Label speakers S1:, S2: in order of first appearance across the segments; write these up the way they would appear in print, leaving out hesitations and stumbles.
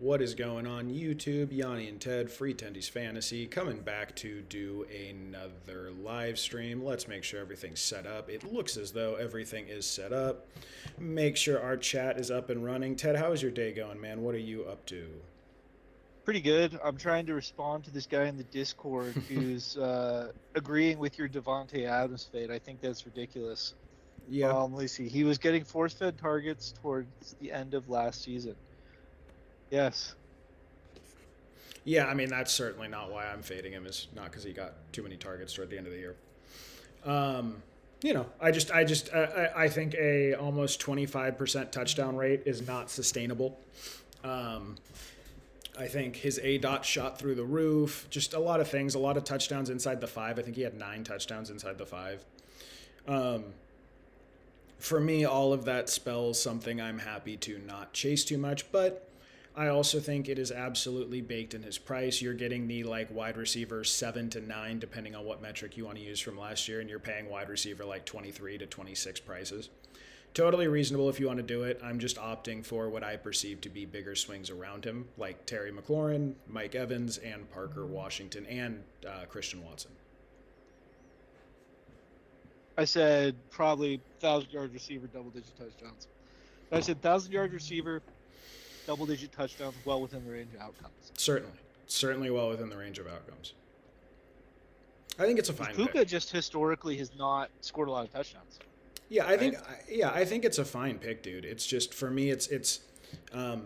S1: What is going on YouTube? Yanni and Ted, Free Tendies Fantasy, coming back to do another live stream. Let's make sure everything's set up. It looks as though everything is set up. Make sure our chat is up and running. Ted, how is your day going, man? What are you up to?
S2: Pretty good. I'm trying to respond to this guy in the Discord who's agreeing with your Devontae Adams fade. I think that's ridiculous.
S1: Yeah.
S2: Let me see. He was getting force-fed targets towards the end of last season. Yes.
S1: Yeah, I mean, that's certainly not why I'm fading him, is not because he got too many targets toward the end of the year. I think a almost 25% touchdown rate is not sustainable. I think his A dot shot through the roof. Just a lot of things, a lot of touchdowns inside the 5. I think he had 9 touchdowns inside the 5. For me, all of that spells something I'm happy to not chase too much, but I also think it is absolutely baked in his price. You're getting the wide receiver 7 to 9, depending on what metric you want to use from last year, and you're paying wide receiver 23 to 26 prices. Totally reasonable if you want to do it. I'm just opting for what I perceive to be bigger swings around him, like Terry McLaurin, Mike Evans, and Parker Washington, and Christian Watson.
S2: I said probably 1,000-yard receiver, double-digit touchdowns. I said 1,000-yard receiver, double-digit touchdowns, well within the range of outcomes.
S1: Certainly well within the range of outcomes. I think it's a fine
S2: Puka
S1: pick.
S2: just historically has not scored a lot of touchdowns.
S1: Yeah, I think it's a fine pick, dude. It's just for me, I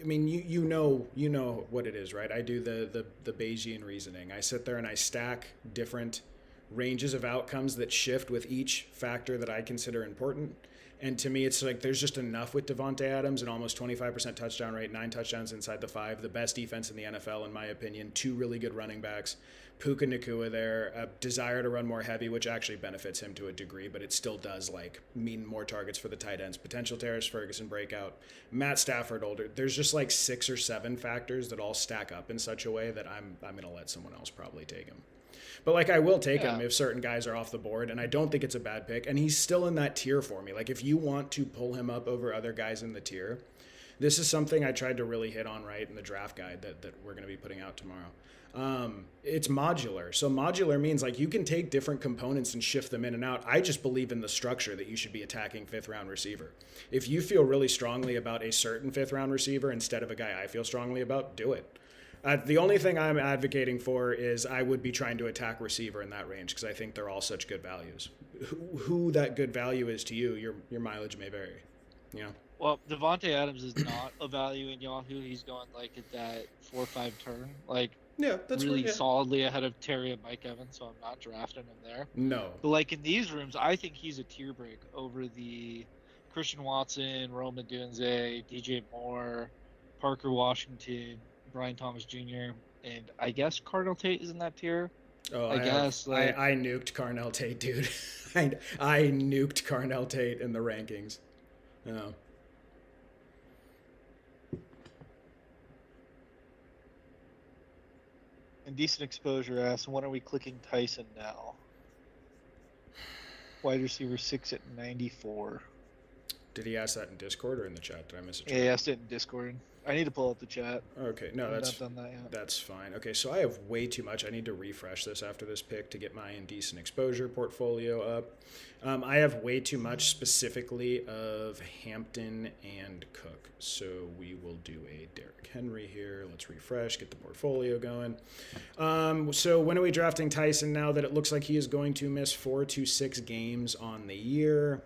S1: mean, you know what it is, right? I do the Bayesian reasoning. I sit there and I stack different ranges of outcomes that shift with each factor that I consider important. And to me, it's like there's just enough with Devontae Adams, an almost 25% touchdown rate, 9 touchdowns inside the 5, the best defense in the NFL, in my opinion, 2 really good running backs, Puka Nacua there, a desire to run more heavy, which actually benefits him to a degree, but it still does mean more targets for the tight ends, potential Terrace Ferguson breakout, Matt Stafford older. There's just 6 or 7 factors that all stack up in such a way that I'm going to let someone else probably take him. But I will take him if certain guys are off the board, and I don't think it's a bad pick. And he's still in that tier for me. If you want to pull him up over other guys in the tier, this is something I tried to really hit on right in the draft guide that we're going to be putting out tomorrow. It's modular. So modular means you can take different components and shift them in and out. I just believe in the structure that you should be attacking 5th round receiver. If you feel really strongly about a certain 5th round receiver instead of a guy I feel strongly about, do it. The only thing I'm advocating for is I would be trying to attack receiver in that range because I think they're all such good values. Who that good value is to you, your mileage may vary. You know?
S2: Well, Devontae Adams is not a value in Yahoo. He's going at that 4-5 turn,
S1: Yeah, that's
S2: really solidly ahead of Terry and Mike Evans, so I'm not drafting him there.
S1: No.
S2: But in these rooms, I think he's a tier break over the Christian Watson, Rome Odunze, DJ Moore, Parker Washington, Brian Thomas Jr., and I guess Cardinal Tate is in that tier.
S1: Oh, I nuked Carnell Tate, dude. I nuked Carnell Tate in the rankings. Oh.
S2: And decent exposure asks, when are we clicking Tyson now? Wide receiver 6 at 94.
S1: Did he ask that in Discord or in the chat? Did I miss it?
S2: Yeah, he asked it in Discord. I need to pull up the chat.
S1: Okay, no,
S2: I've not done that yet.
S1: That's fine. Okay, so I have way too much. I need to refresh this after this pick to get my indecent exposure portfolio up. I have way too much specifically of Hampton and Cook. So we will do a Derrick Henry here. Let's refresh, get the portfolio going. So when are we drafting Tyson now that it looks like he is going to miss 4 to 6 games on the year?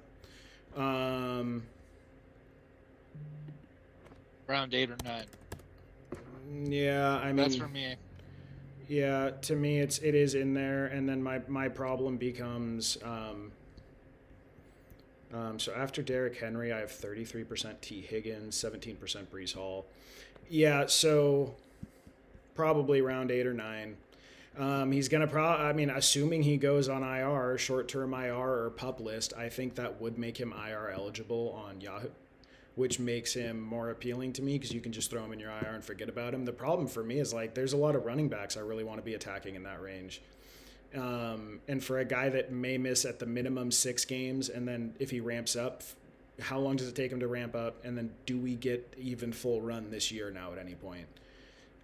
S2: Round 8 or 9.
S1: Yeah, I mean
S2: that's for me.
S1: Yeah, to me it is in there, and then my problem becomes so after Derrick Henry, I have 33% T Higgins, 17% Breece Hall. Yeah, so probably round 8 or 9. He's gonna assuming he goes on IR, short-term IR or pup list, I think that would make him IR eligible on Yahoo, which makes him more appealing to me because you can just throw him in your IR and forget about him. The problem for me is there's a lot of running backs I really want to be attacking in that range. And for a guy that may miss at the minimum 6 games, and then if he ramps up, How long does it take him to ramp up? And then do we get even full run this year now at any point?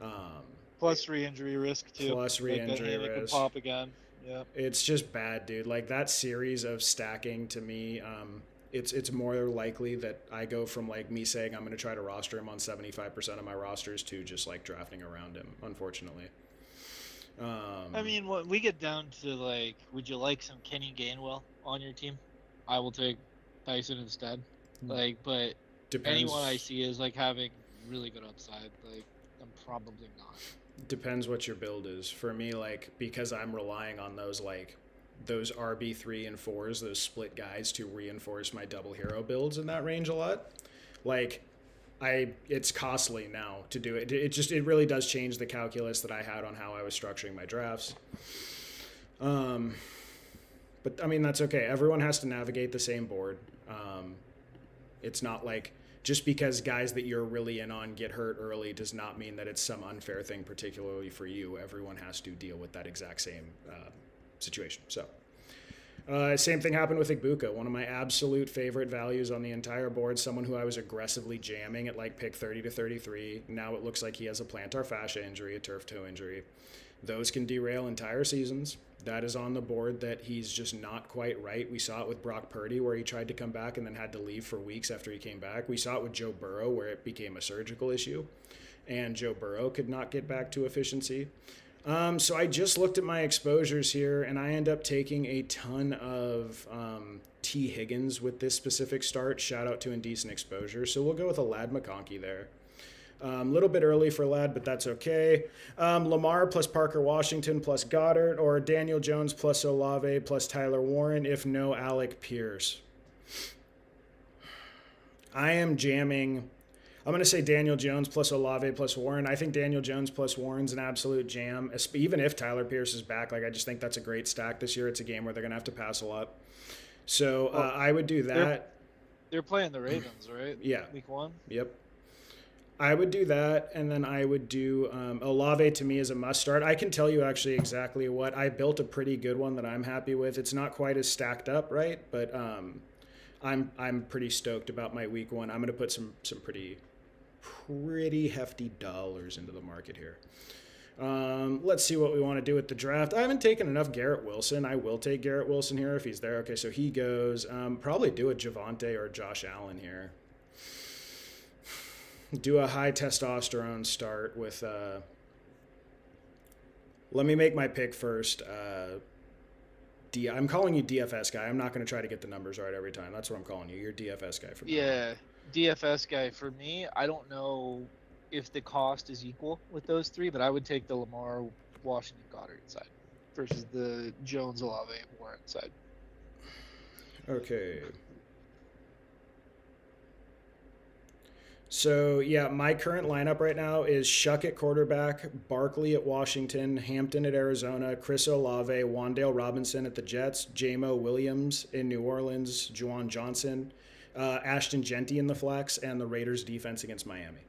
S1: Um,
S2: Plus re-injury risk too.
S1: Plus
S2: Like that
S1: re-injury
S2: hammy could
S1: risk.
S2: pop again. Yeah.
S1: It's just bad, dude. Like that series of stacking to me, it's more likely that I go from like me saying I'm going to try to roster him on 75% of my rosters to just like drafting around him, unfortunately.
S2: I mean, when we get down to like, would you like some Kenny Gainwell on your team? I will take Tyson instead. Like, but anyone I
S1: Depends.
S2: see is like having really good upside. Like, I'm probably not.
S1: Depends what your build is. For me, like because I'm relying on those RB3 and fours, those split guys to reinforce my double hero builds in that range a lot. Like it's costly now to do it. It really does change the calculus that I had on how I was structuring my drafts. But I mean that's okay. Everyone has to navigate the same board. It's not like just because guys that you're really in on get hurt early does not mean that it's some unfair thing, particularly for you. Everyone has to deal with that exact same situation. So, same thing happened with Ibuka, one of my absolute favorite values on the entire board. Someone who I was aggressively jamming at like pick 30 to 33. Now it looks like he has a plantar fascia injury, a turf toe injury. Those can derail entire seasons. That is on the board that he's just not quite right. We saw it with Brock Purdy where he tried to come back and then had to leave for weeks after he came back. We saw it with Joe Burrow where it became a surgical issue and Joe Burrow could not get back to efficiency. So I just looked at my exposures here and I end up taking a ton of T. Higgins with this specific start. Shout out to Indecent Exposure. So we'll go with a Lad McConkey there. A little bit early for Lad, but that's okay. Lamar plus Parker Washington plus Goddard, or Daniel Jones plus Olave plus Tyler Warren, if no Alec Pierce. I am jamming. I'm going to say Daniel Jones plus Olave plus Warren. I think Daniel Jones plus Warren's an absolute jam, even if Tyler Pierce is back. Like I just think that's a great stack this year. It's a game where they're going to have to pass a lot. So I would do that.
S2: They're playing the Ravens, right?
S1: Yeah.
S2: Week 1?
S1: Yep. I would do that, and then I would do Olave to me is a must start. I can tell you actually exactly what I built a pretty good one that I'm happy with. It's not quite as stacked up, right? But I'm pretty stoked about my week 1. I'm going to put some pretty hefty dollars into the market here. Let's see what we want to do with the draft. I haven't taken enough Garrett Wilson. I will take Garrett Wilson here if he's there. Okay, so he goes. Probably do a Javonte or Josh Allen here. Do a high testosterone start with let me make my pick first. I'm calling you DFS guy. I'm not going to try to get the numbers right every time. That's what I'm calling you. You're DFS guy for me.
S2: Yeah, DFS guy for me. I don't know if the cost is equal with those three, but I would take the Lamar, Washington, Goddard side versus the Jones, Olave, Warren side.
S1: Okay. So, yeah, my current lineup right now is Shuck at quarterback, Barkley at Washington, Hampton at Arizona, Chris Olave, Wandale Robinson at the Jets, Jamo Williams in New Orleans, Juwan Johnson, Ashton Genty in the flex, and the Raiders defense against Miami.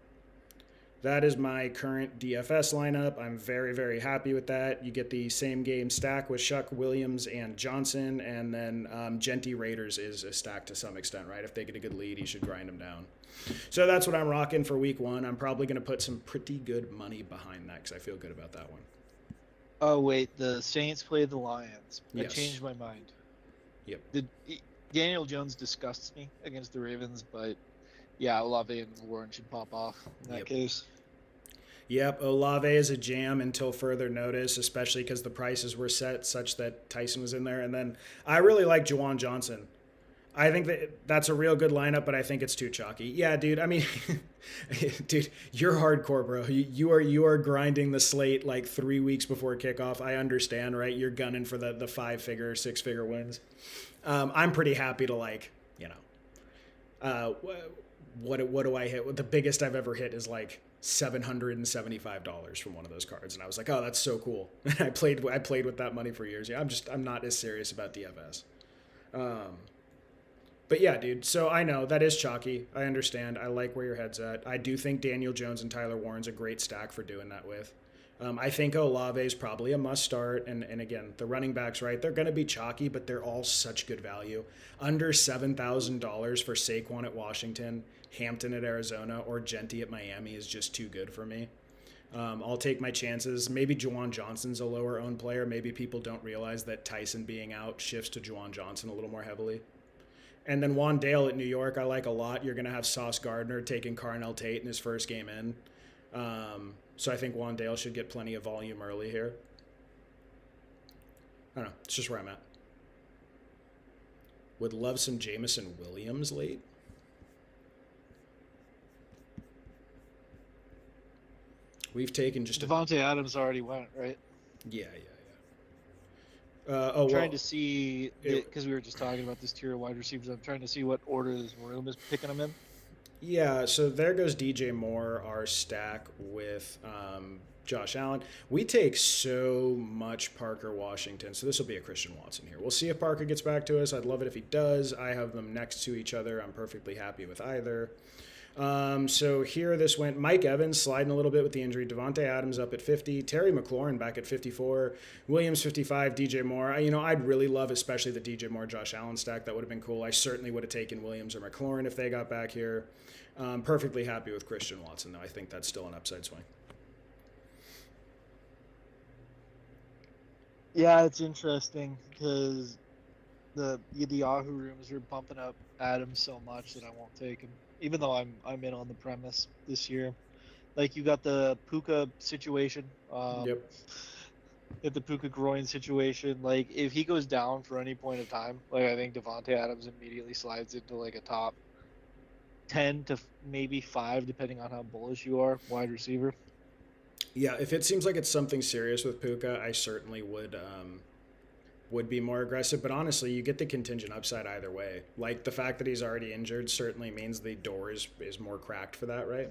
S1: That is my current DFS lineup. I'm very, very happy with that. You get the same game stack with Shuck, Williams, and Johnson, and then Genty Raiders is a stack to some extent, right? If they get a good lead, you should grind them down. So that's what I'm rocking for week 1. I'm probably going to put some pretty good money behind that because I feel good about that one.
S2: Oh, wait, the Saints played the Lions. I
S1: Yes.
S2: changed my mind.
S1: Yep.
S2: Daniel Jones disgusts me against the Ravens, but yeah, Olave and Warren should pop off in that case.
S1: Yep, Olave is a jam until further notice, especially because the prices were set such that Tyson was in there. And then I really like Juwan Johnson. I think that's a real good lineup, but I think it's too chalky. Yeah, dude. I mean, dude, you're hardcore, bro. You are grinding the slate like 3 weeks before kickoff. I understand, right? You're gunning for the 5-figure, 6-figure wins. I'm pretty happy to what do I hit? The biggest I've ever hit is like $775 from one of those cards, and I was like, oh, that's so cool. I played with that money for years. Yeah, I'm not as serious about DFS. But yeah, dude, so I know that is chalky. I understand. I like where your head's at. I do think Daniel Jones and Tyler Warren's a great stack for doing that with. I think Olave is probably a must start. And again, the running backs, right? They're going to be chalky, but they're all such good value. Under $7,000 for Saquon at Washington, Hampton at Arizona, or Genty at Miami is just too good for me. I'll take my chances. Maybe Juwan Johnson's a lower owned player. Maybe people don't realize that Tyson being out shifts to Juwan Johnson a little more heavily. And then Wandale at New York, I like a lot. You're going to have Sauce Gardner taking Carnell Tate in his first game in. So I think Wandale should get plenty of volume early here. I don't know. It's just where I'm at. Would love some Jamison Williams late. We've taken just
S2: Devontae Adams already went, right?
S1: Yeah.
S2: I'm trying to see, because we were just talking about this tier of wide receivers. I'm trying to see what order this room is picking them in.
S1: Yeah, so there goes DJ Moore, our stack with Josh Allen. We take so much Parker Washington, so this will be a Christian Watson here. We'll see if Parker gets back to us. I'd love it if he does. I have them next to each other. I'm perfectly happy with either. So here this went. Mike Evans sliding a little bit with the injury. Devontae Adams up at 50. Terry McLaurin back at 54. Williams 55. DJ Moore. I'd really love especially the DJ Moore Josh Allen stack. That would have been cool. I certainly would have taken Williams or McLaurin if they got back here. Perfectly happy with Christian Watson, though. I think that's still an upside swing.
S2: Yeah, it's interesting because the Yahoo rooms are bumping up Adams so much that I won't take him, even though I'm in on the premise this year. Like, you got the Puka situation.
S1: Yep.
S2: Get the Puka groin situation. Like, if he goes down for any point of time, like, I think Devontae Adams immediately slides into like a top 10 to maybe 5, depending on how bullish you are, wide receiver.
S1: Yeah, if it seems like it's something serious with Puka, I certainly would be more aggressive. But honestly, you get the contingent upside either way. Like, the fact that he's already injured certainly means the door is more cracked for that, right?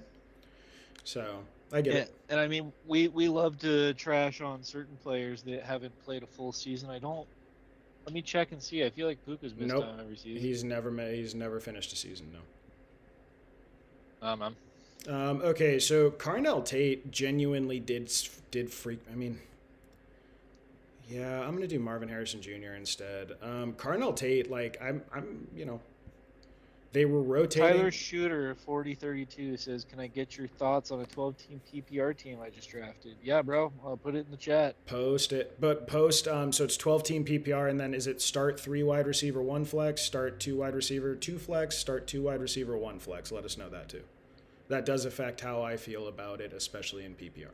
S1: So I get it.
S2: And I mean, we love to trash on certain players that haven't played a full season. Let me check and see. I feel like Puka's missed time every season.
S1: He's never finished a season, no.
S2: Man.
S1: Okay, so Carnell Tate genuinely did freak. I mean, yeah, I'm gonna do Marvin Harrison Jr. instead. Carnell Tate, like I'm, they were rotating.
S2: Tyler Shooter 4032 says, "Can I get your thoughts on a 12-team PPR team I just drafted?" Yeah, bro, I'll put it in the chat.
S1: Post it, but post. So it's 12-team PPR, and then is it start 3 wide receiver 1 flex, start 2 wide receiver 2 flex, start 2 wide receiver 1 flex? Let us know that too. That does affect how I feel about it, especially in PPR.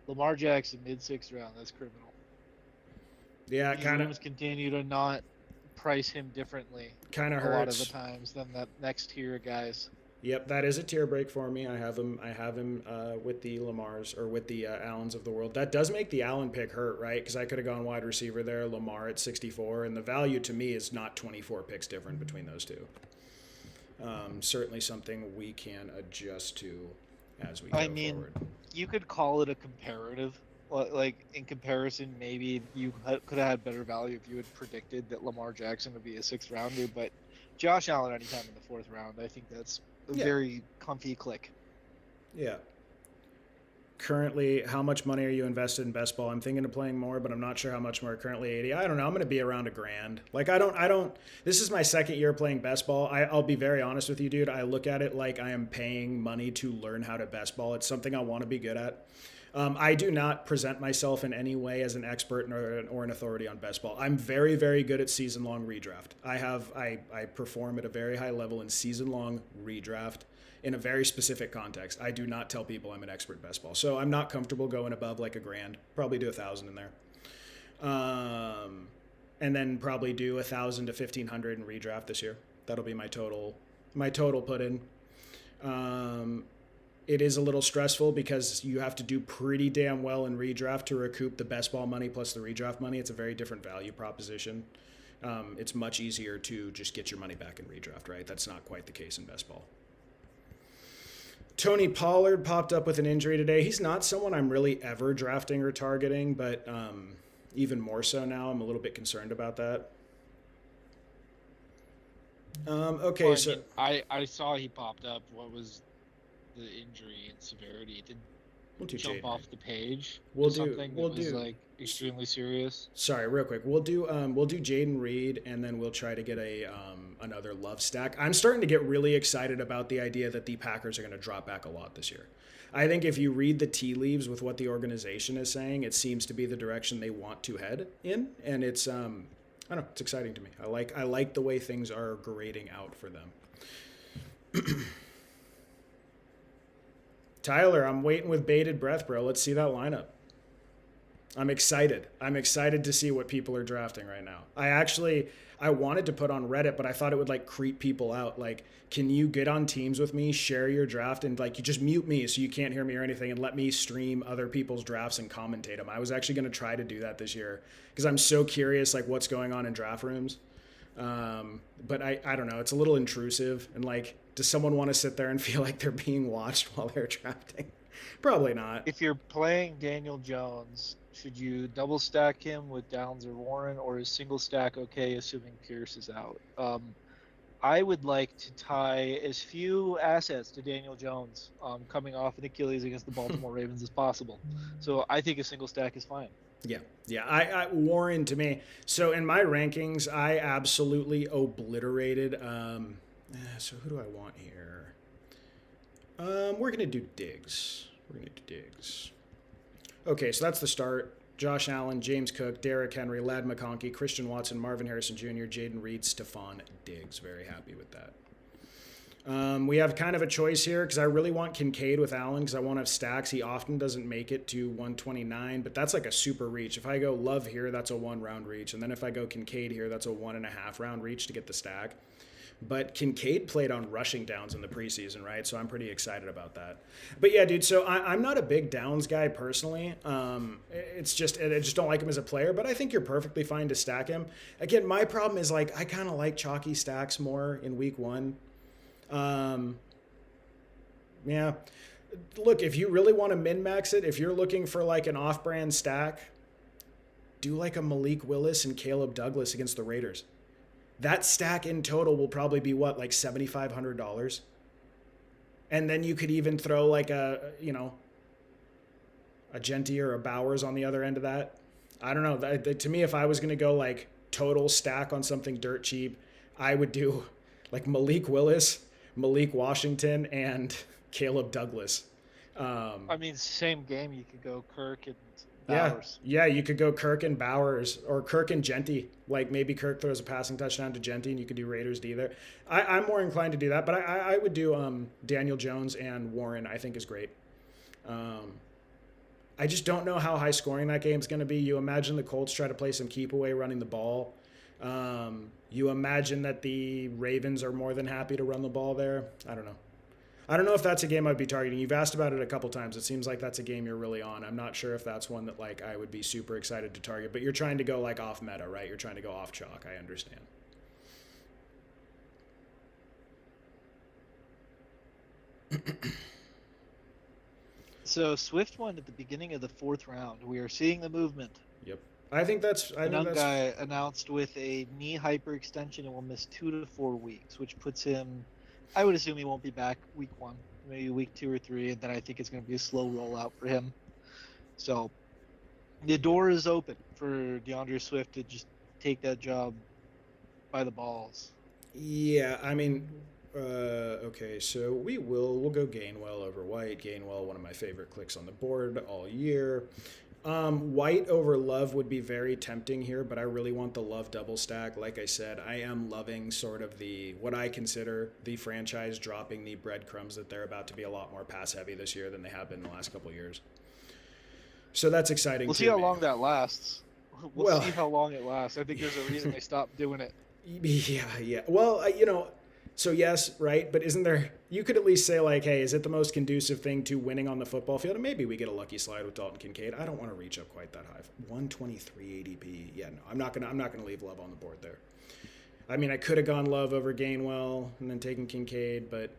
S2: Lamar Jackson, mid-6th round. That's criminal.
S1: Yeah, kind of.
S2: Continue to not price him differently.
S1: Kind of
S2: hurts a lot of
S1: hurts
S2: the times than that next tier of guys.
S1: Yep, that is a tier break for me. I have him with the Lamars or with the Allens of the world. That does make the Allen pick hurt, right? Because I could have gone wide receiver there, Lamar at 64, and the value to me is not 24 picks different between those two. Certainly something we can adjust to as we go forward.
S2: You could call it a comparative. Like, in comparison, maybe you could have had better value if you had predicted that Lamar Jackson would be a 6th rounder, but Josh Allen anytime in the 4th round, I think that's a very comfy click. Yeah.
S1: Currently, how much money are you invested in best ball? I'm thinking of playing more, but I'm not sure how much more. Currently 80. I don't know. I'm going to be around $1,000. Like, I don't, this is my 2nd year playing best ball. I'll be very honest with you, dude. I look at it like I am paying money to learn how to best ball. It's something I want to be good at. I do not present myself in any way as an expert or an authority on best ball. I'm very, very good at season-long redraft. I perform at a very high level in season-long redraft in a very specific context. I do not tell people I'm an expert in best ball. So I'm not comfortable going above like $1,000. Probably do 1,000 in there. And then probably do 1,000 to 1,500 in redraft this year. That'll be my total put in. It is a little stressful because you have to do pretty damn well in redraft to recoup the best ball money plus the redraft money. It's a very different value proposition. It's much easier to just get your money back in redraft, right? That's not quite the case in best ball. Tony Pollard popped up with an injury today. He's not someone I'm really ever drafting or targeting, but even more so now. I'm a little bit concerned about that. Okay,
S2: Well, I
S1: so
S2: mean, I saw he popped up. What was the injury and severity? It didn't
S1: we'll do
S2: jump
S1: Jaden Reed.
S2: off the page
S1: We'll
S2: as
S1: do
S2: something that
S1: we'll
S2: was
S1: do.
S2: like extremely serious.
S1: Sorry, real quick. We'll do Jaden Reed, and then we'll try to get a another love stack. I'm starting to get really excited about the idea that the Packers are going to drop back a lot this year. I think if you read the tea leaves with what the organization is saying, it seems to be the direction they want to head in, and it's I don't know, it's exciting to me. I like the way things are grading out for them. Tyler, I'm waiting with bated breath, bro. Let's see that lineup. I'm excited. I'm excited to see what people are drafting right now. I wanted to put on Reddit, but I thought it would like creep people out. Like, can you get on Teams with me, share your draft, and like you just mute me so you can't hear me or anything, and let me stream other people's drafts and commentate them. I was actually going to try to do that this year because I'm so curious like what's going on in draft rooms. But I don't know. It's a little intrusive, and like, does someone want to sit there and feel like they're being watched while they're drafting? Probably not.
S2: If you're playing Daniel Jones, should you double stack him with Downs or Warren, or is single stack okay, assuming Pierce is out? I would like to tie as few assets to Daniel Jones coming off an Achilles against the Baltimore Ravens as possible. So I think a single stack is fine.
S1: Yeah, yeah. I Warren to me. So in my rankings, I absolutely obliterated. So who do I want here? We're gonna do Diggs. We're gonna do Diggs. Okay, so that's the start. Josh Allen, James Cook, Derrick Henry, Ladd McConkey, Christian Watson, Marvin Harrison Jr., Jaden Reed, Stephon Diggs. Very happy with that. We have kind of a choice here because I really want Kincaid with Allen because I want to have stacks. He often doesn't make it to 129, but that's like a super reach. If I go Love here, that's a 1 round reach. And then if I go Kincaid here, that's a 1.5 round reach to get the stack. But Kincaid played on rushing downs in the preseason, right? So I'm pretty excited about that. But yeah, dude, so I'm not a big downs guy personally. It's just, I just don't like him as a player, but I think you're perfectly fine to stack him. Again, my problem is like, I kind of like chalky stacks more in week one. Um, yeah. Look, if you really want to min max it, if you're looking for like an off brand stack, do like a Malik Willis and Caleb Douglas against the Raiders. That stack in total will probably be what, like $7,500? And then you could even throw like a Genty or a Bowers on the other end of that. I don't know. To me, if I was going to go like total stack on something dirt cheap, I would do like Malik Willis, Malik Washington, and Caleb Douglas.
S2: I mean, same game, you could go Kirk and
S1: Yeah,
S2: Bowers.
S1: yeah, you could go Kirk and Bowers or Kirk and Genty. Like maybe Kirk throws a passing touchdown to Genty, and you could do Raiders D there. I'm more inclined to do that, but I would do Daniel Jones and Warren. I think is great. Um, I just don't know how high scoring that game's going to be. You imagine the Colts try to play some keep away running the ball. You imagine that the Ravens are more than happy to run the ball there. I don't know. I don't know if that's a game I'd be targeting. You've asked about it a couple times. It seems like that's a game you're really on. I'm not sure if that's one that like I would be super excited to target, but you're trying to go like off meta, right? You're trying to go off chalk. I understand.
S2: So Swift won at the beginning of the fourth round. We are seeing the movement.
S1: Yep. I think that's. I
S2: The
S1: think
S2: young
S1: that's.
S2: guy announced with a knee hyperextension and will miss 2 to 4 weeks, which puts him. I would assume he won't be back week one, maybe week 2 or 3, and then I think it's going to be a slow rollout for him. So the door is open for DeAndre Swift to just take that job by the balls.
S1: Yeah. I mean. Okay, so we'll go Gainwell over White. Gainwell, one of my favorite clicks on the board all year. White over Love would be very tempting here, but I really want the Love double stack. Like I said, I am loving sort of the what I consider the franchise dropping the breadcrumbs that they're about to be a lot more pass heavy this year than they have been in the last couple of years. So that's exciting.
S2: We'll
S1: to
S2: see how
S1: me.
S2: long that lasts. We'll
S1: Well,
S2: see how long it lasts. I think there's a reason they stopped doing it.
S1: yeah, yeah. Well, so yes, right. But isn't there? You could at least say like, hey, is it the most conducive thing to winning on the football field? And maybe we get a lucky slide with Dalton Kincaid. I don't want to reach up quite that high. 123 ADP. Yeah, no, I'm not gonna leave Love on the board there. I mean, I could have gone Love over Gainwell and then taken Kincaid, but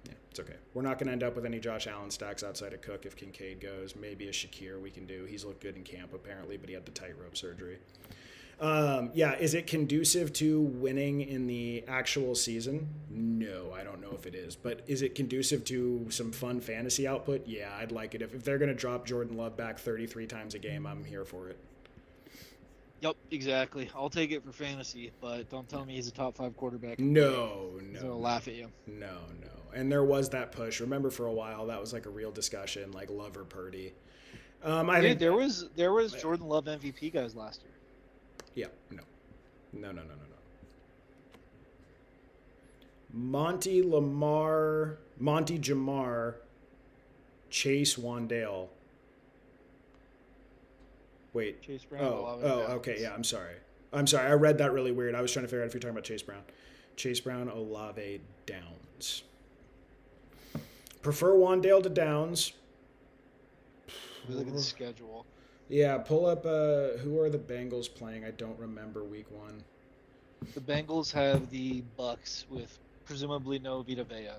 S1: yeah, it's okay. We're not gonna end up with any Josh Allen stacks outside of Cook if Kincaid goes. Maybe a Shakir we can do. He's looked good in camp apparently, but he had the tightrope surgery. Yeah, is it conducive to winning in the actual season? No, I don't know if it is. But is it conducive to some fun fantasy output? Yeah, I'd like it. If they're going to drop Jordan Love back 33 times a game, I'm here for it.
S2: Yep, exactly. I'll take it for fantasy, but don't tell me he's a top 5 quarterback in the league.
S1: No,
S2: He's
S1: no,
S2: gonna
S1: no.
S2: laugh at you.
S1: No, no. And there was that push. Remember for a while that was like a real discussion, like Love or Purdy. I
S2: Dude,
S1: think,
S2: there was Jordan Love MVP guys last year.
S1: yeah, no. No, no, no, no, no. Monty Lamar, Monty Jamar, Chase Wandale. Wait.
S2: Chase Brown,
S1: Oh, okay. Yeah, I'm sorry. I'm sorry. I read that really weird. I was trying to figure out if you're talking about Chase Brown. Chase Brown, Olave, Downs. Prefer Wandale to Downs.
S2: We look at the schedule.
S1: Yeah, pull up who are the Bengals playing? I don't remember week 1.
S2: The Bengals have the Bucks with presumably no Vita Vea.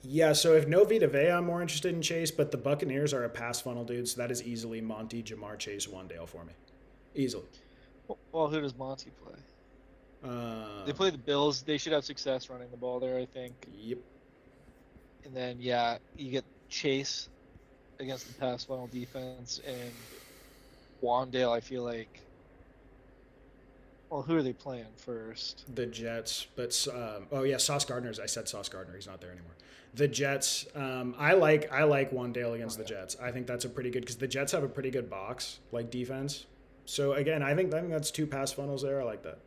S1: Yeah, so if no Vita Vea, I'm more interested in Chase, but the Buccaneers are a pass funnel, dude, so that is easily Monty, Jamar, Chase, Wandale for me. Easily.
S2: Well, who does Monty play? They play the Bills. They should have success running the ball there, I think.
S1: Yep.
S2: And then, yeah, you get Chase against the pass funnel defense, and Wandale, I feel like. Well, who are they playing first?
S1: The Jets, but oh yeah, Sauce Gardner's. I said Sauce Gardner. He's not there anymore. The Jets. I like Wandale against the Jets. I think that's a pretty good because the Jets have a pretty good box like defense. So again, I think that's 2 pass funnels there. I like that.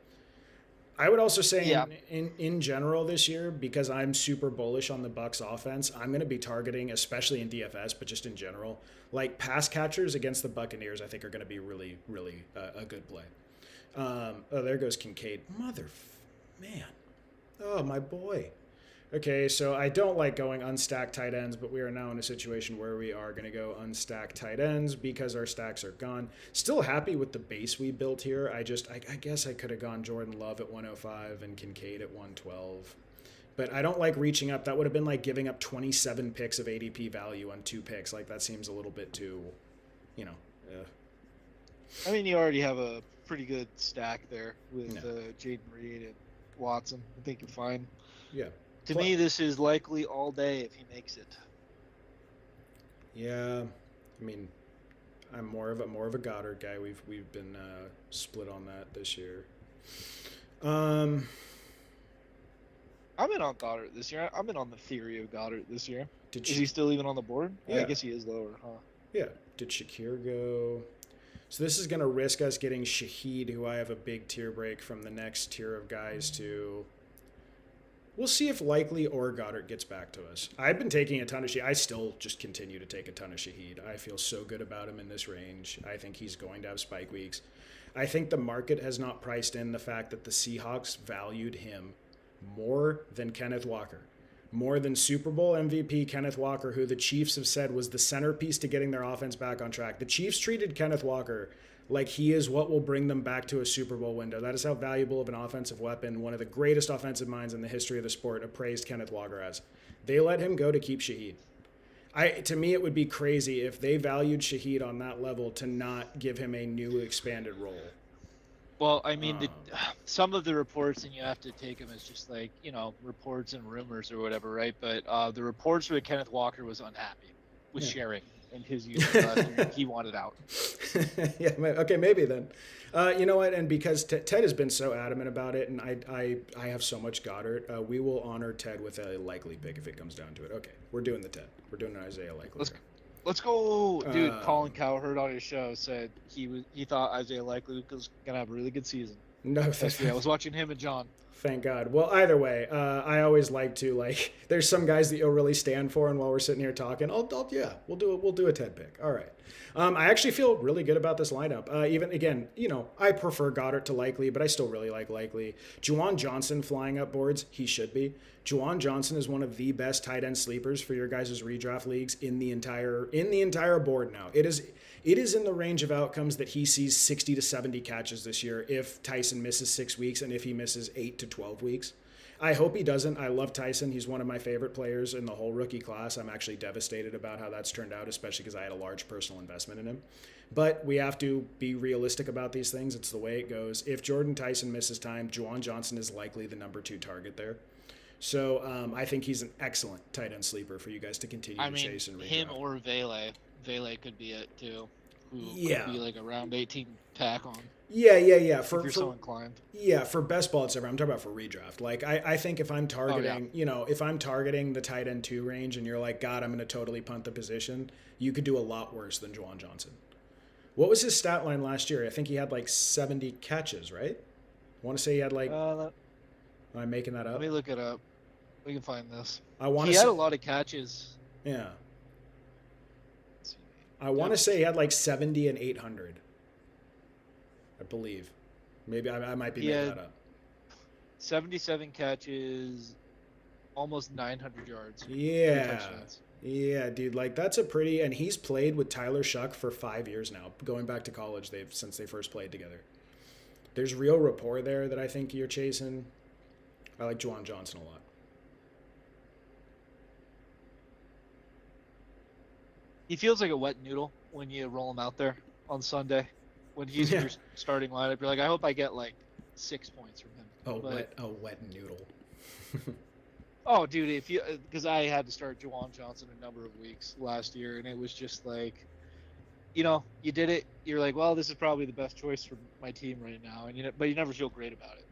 S1: I would also say
S2: Yeah.
S1: in general this year, because I'm super bullish on the Bucks offense, I'm going to be targeting, especially in DFS, but just in general, like pass catchers against the Buccaneers. I think are going to be really, really a good play. Oh, there goes Kincaid. Man. Oh, my boy. Okay, so I don't like going unstacked tight ends, but we are now in a situation where we are going to go unstacked tight ends because our stacks are gone. Still happy with the base we built here. I guess I could have gone Jordan Love at 105 and Kincaid at 112. But I don't like reaching up. That would have been like giving up 27 picks of ADP value on 2 picks. Like, that seems a little bit too, you know.
S2: I mean, you already have a pretty good stack there with
S1: Yeah.
S2: Jaden Reed and Watson. I think you're fine.
S1: Yeah.
S2: To me, this is likely all day if he makes it.
S1: Yeah, I mean, I'm more of a Goddard guy. We've been split on that this year.
S2: I'm in on Goddard this year. I'm in on the theory of Goddard this year. Is he still even on the board?
S1: Yeah.
S2: I guess he is lower, huh?
S1: Yeah. Did Shakir go? So this is going to risk us getting Shaheed, who I have a big tier break from the next tier of guys to. We'll see if Likely or Goddard gets back to us. I've been taking a ton of Shaheed. I still just continue to take a ton of Shaheed. I feel so good about him in this range. I think he's going to have spike weeks. I think the market has not priced in the fact that the Seahawks valued him more than Kenneth Walker. More than Super Bowl MVP Kenneth Walker, who the Chiefs have said was the centerpiece to getting their offense back on track. The Chiefs treated Kenneth Walker like he is what will bring them back to a Super Bowl window. That is how valuable of an offensive weapon one of the greatest offensive minds in the history of the sport appraised Kenneth Walker as. They let him go to keep Shaheed. To me, it would be crazy if they valued Shaheed on that level to not give him a new expanded role.
S2: Well, I mean, some of the reports, and you have to take them as just like, reports and rumors or whatever, right? But the reports were that Kenneth Walker was unhappy with sharing and his use of last year. He wanted out.
S1: Yeah, okay, maybe then. You know what? And because Ted has been so adamant about it, and I have so much Goddard, we will honor Ted with a Likely pick if it comes down to it. Okay, we're doing the Ted. We're doing an Isaiah Likely.
S2: Let's go, dude. Colin Cowherd on his show said he thought Isaiah Likely was gonna have a really good season.
S1: No,
S2: I was watching him and John.
S1: Thank God. Well, either way, I always like to there's some guys that you'll really stand for, and while we're sitting here talking, yeah, we'll do a Ted pick. All right. I actually feel really good about this lineup. Even again, I prefer Goddard to Likely, but I still really like Likely. Juwan Johnson flying up boards, he should be. Juwan Johnson is one of the best tight end sleepers for your guys' redraft leagues in the entire board now. It is in the range of outcomes that he sees 60 to 70 catches this year if Tyson misses 6 weeks and if he misses 8 to 12 weeks. I hope he doesn't. I love Tyson. He's one of my favorite players in the whole rookie class. I'm actually devastated about how that's turned out, especially because I had a large personal investment in him. But we have to be realistic about these things. It's the way it goes. If Jordan Tyson misses time, Juwan Johnson is likely the number 2 target there. So I think he's an excellent tight end sleeper for you guys to continue
S2: I
S1: to
S2: mean,
S1: chase and redraft.
S2: him or Vele. Vele could be it too. Who
S1: Yeah.
S2: could be like a round 18 tack on.
S1: Yeah.
S2: If you're so inclined.
S1: Yeah, for best ball, etc. I'm talking about for redraft. Like I think if I'm targeting, if I'm targeting the tight end 2 range, and you're like, God, I'm going to totally punt the position, you could do a lot worse than Juwan Johnson. What was his stat line last year? I think he had like 70 catches, right? I want to say he had like. Am I making that up?
S2: Let me look it up. We can find this.
S1: He
S2: had a lot of catches.
S1: Yeah. I want to say he had like 70 and 800. I believe. Maybe I might be making that up.
S2: 77 catches, almost 900 yards.
S1: Yeah. Yeah, dude. Like that's a pretty, and he's played with Tyler Shuck for 5 years now, going back to college. Since they first played together. There's real rapport there that I think you're chasing. I like Juwan Johnson a lot.
S2: He feels like a wet noodle when you roll him out there on Sunday. When he's in your starting lineup, you're like, I hope I get like 6 points from him.
S1: Wet noodle.
S2: Oh, dude, because I had to start Juwan Johnson a number of weeks last year, and it was just like, you did it. You're like, well, this is probably the best choice for my team right now, but you never feel great about it.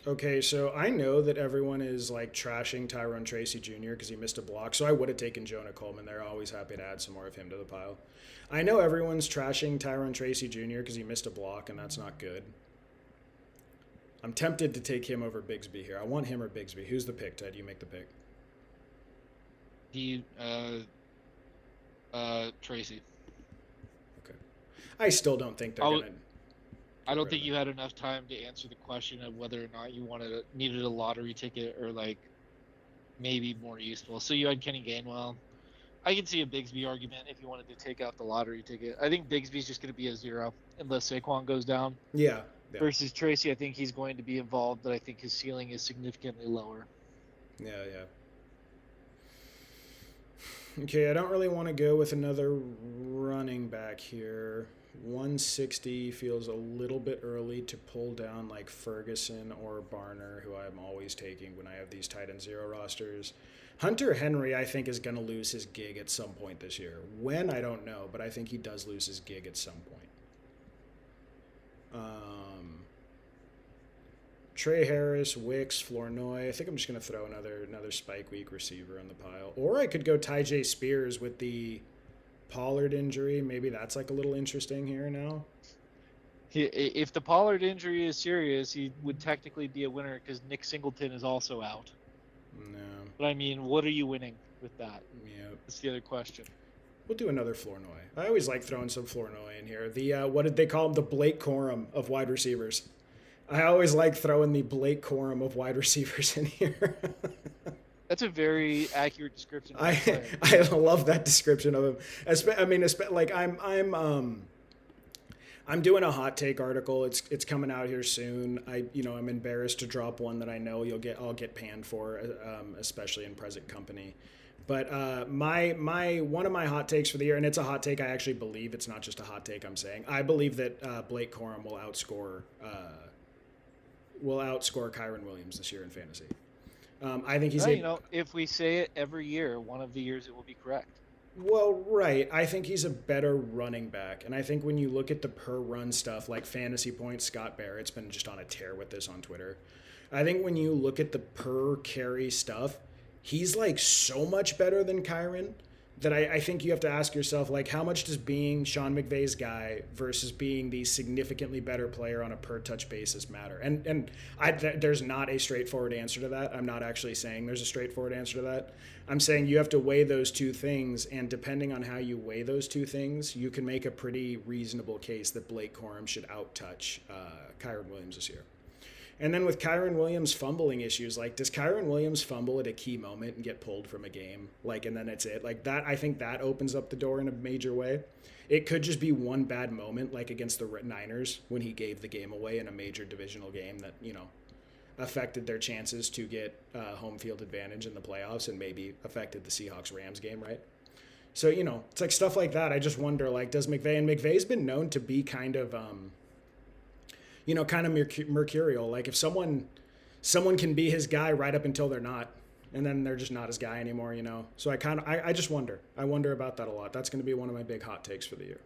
S1: Okay, so I know that everyone is like trashing Tyrone Tracy Jr. because he missed a block, so I would have taken Jonah Coleman there. Always happy to add some more of him to the pile. I know everyone's trashing Tyrone Tracy Jr. because he missed a block, and that's not good. I'm tempted to take him over Bigsby here. I want him or Bigsby. Who's the pick, Ted? You make the pick.
S2: Tracy.
S1: Okay. I still don't think they're going to...
S2: I don't think you had enough time to answer the question of whether or not you needed a lottery ticket or like maybe more useful. So you had Kenny Gainwell. I can see a Bigsby argument if you wanted to take out the lottery ticket. I think Bigsby's just going to be a 0 unless Saquon goes down.
S1: Yeah.
S2: Versus Tracy, I think he's going to be involved, but I think his ceiling is significantly lower.
S1: Yeah. Okay, I don't really want to go with another running back here. 160 feels a little bit early to pull down like Ferguson or Barner, who I'm always taking when I have these tight end 0 rosters. Hunter Henry, I think, is going to lose his gig at some point this year. When, I don't know, but I think he does lose his gig at some point. Trey Harris, Wicks, Flournoy. I think I'm just going to throw another spike week receiver on the pile. Or I could go Tyjae Spears with the Pollard injury. Maybe that's like a little interesting here now.
S2: If the Pollard injury is serious, he would technically be a winner because Nick Singleton is also out.
S1: No.
S2: But I mean, what are you winning with that?
S1: Yeah.
S2: That's the other question.
S1: We'll do another Flournoy. I always like throwing some Flournoy in here. The what did they call him? The Blake Corum of wide receivers. I always like throwing the Blake Corum of wide receivers in here.
S2: That's a very accurate description.
S1: I love that description of him. I'm doing a hot take article. It's coming out here soon. I'm embarrassed to drop one that I know I'll get panned for, especially in present company. But one of my hot takes for the year, and it's a hot take I actually believe. It's not just a hot take I'm saying. I believe that Blake Corum will outscore Kyren Williams this year in fantasy. I think he's
S2: if we say it every year, one of the years it will be correct.
S1: Well, right. I think he's a better running back. And I think when you look at the per run stuff, like fantasy points, Scott Barrett's been just on a tear with this on Twitter. I think when you look at the per carry stuff, he's like so much better than Kyren that I think you have to ask yourself, like, how much does being Sean McVay's guy versus being the significantly better player on a per touch basis matter? And there's not a straightforward answer to that. I'm not actually saying there's a straightforward answer to that. I'm saying you have to weigh those two things, and depending on how you weigh those two things, you can make a pretty reasonable case that Blake Corum should outtouch Kyren Williams this year. And then with Kyren Williams fumbling issues, like, does Kyren Williams fumble at a key moment and get pulled from a game? Like, and then it's it. Like, that, I think that opens up the door in a major way. It could just be one bad moment, like against the Niners, when he gave the game away in a major divisional game that, affected their chances to get home field advantage in the playoffs and maybe affected the Seahawks-Rams game, right? So, it's like stuff like that. I just wonder, like, does McVay, and McVay's been known to be kind of, kind of mercurial. Like if someone can be his guy right up until they're not, and then they're just not his guy anymore. So I just wonder. I wonder about that a lot. That's going to be one of my big hot takes for the year.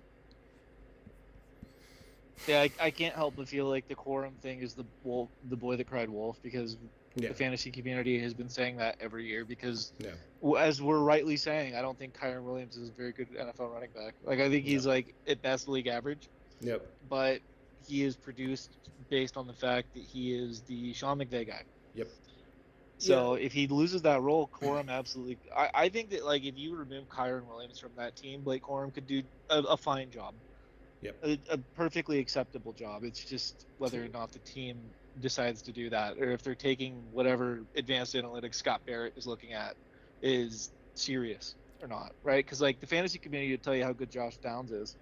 S2: Yeah, I can't help but feel like the Corum thing is the boy that cried wolf, because
S1: Yeah.
S2: the fantasy community has been saying that every year, because
S1: Yeah.
S2: as we're rightly saying, I don't think Kyron Williams is a very good NFL running back. Like I think he's like at best league average.
S1: Yep.
S2: But he is produced based on the fact that he is the Sean McVay guy.
S1: Yep.
S2: So if he loses that role, Corum absolutely. I think that like if you remove Kyron Williams from that team, Blake Corum could do a fine job.
S1: Yep.
S2: A perfectly acceptable job. It's just whether or not the team decides to do that, or if they're taking whatever advanced analytics Scott Barrett is looking at is serious or not, right? Because like the fantasy community would tell you how good Josh Downs is.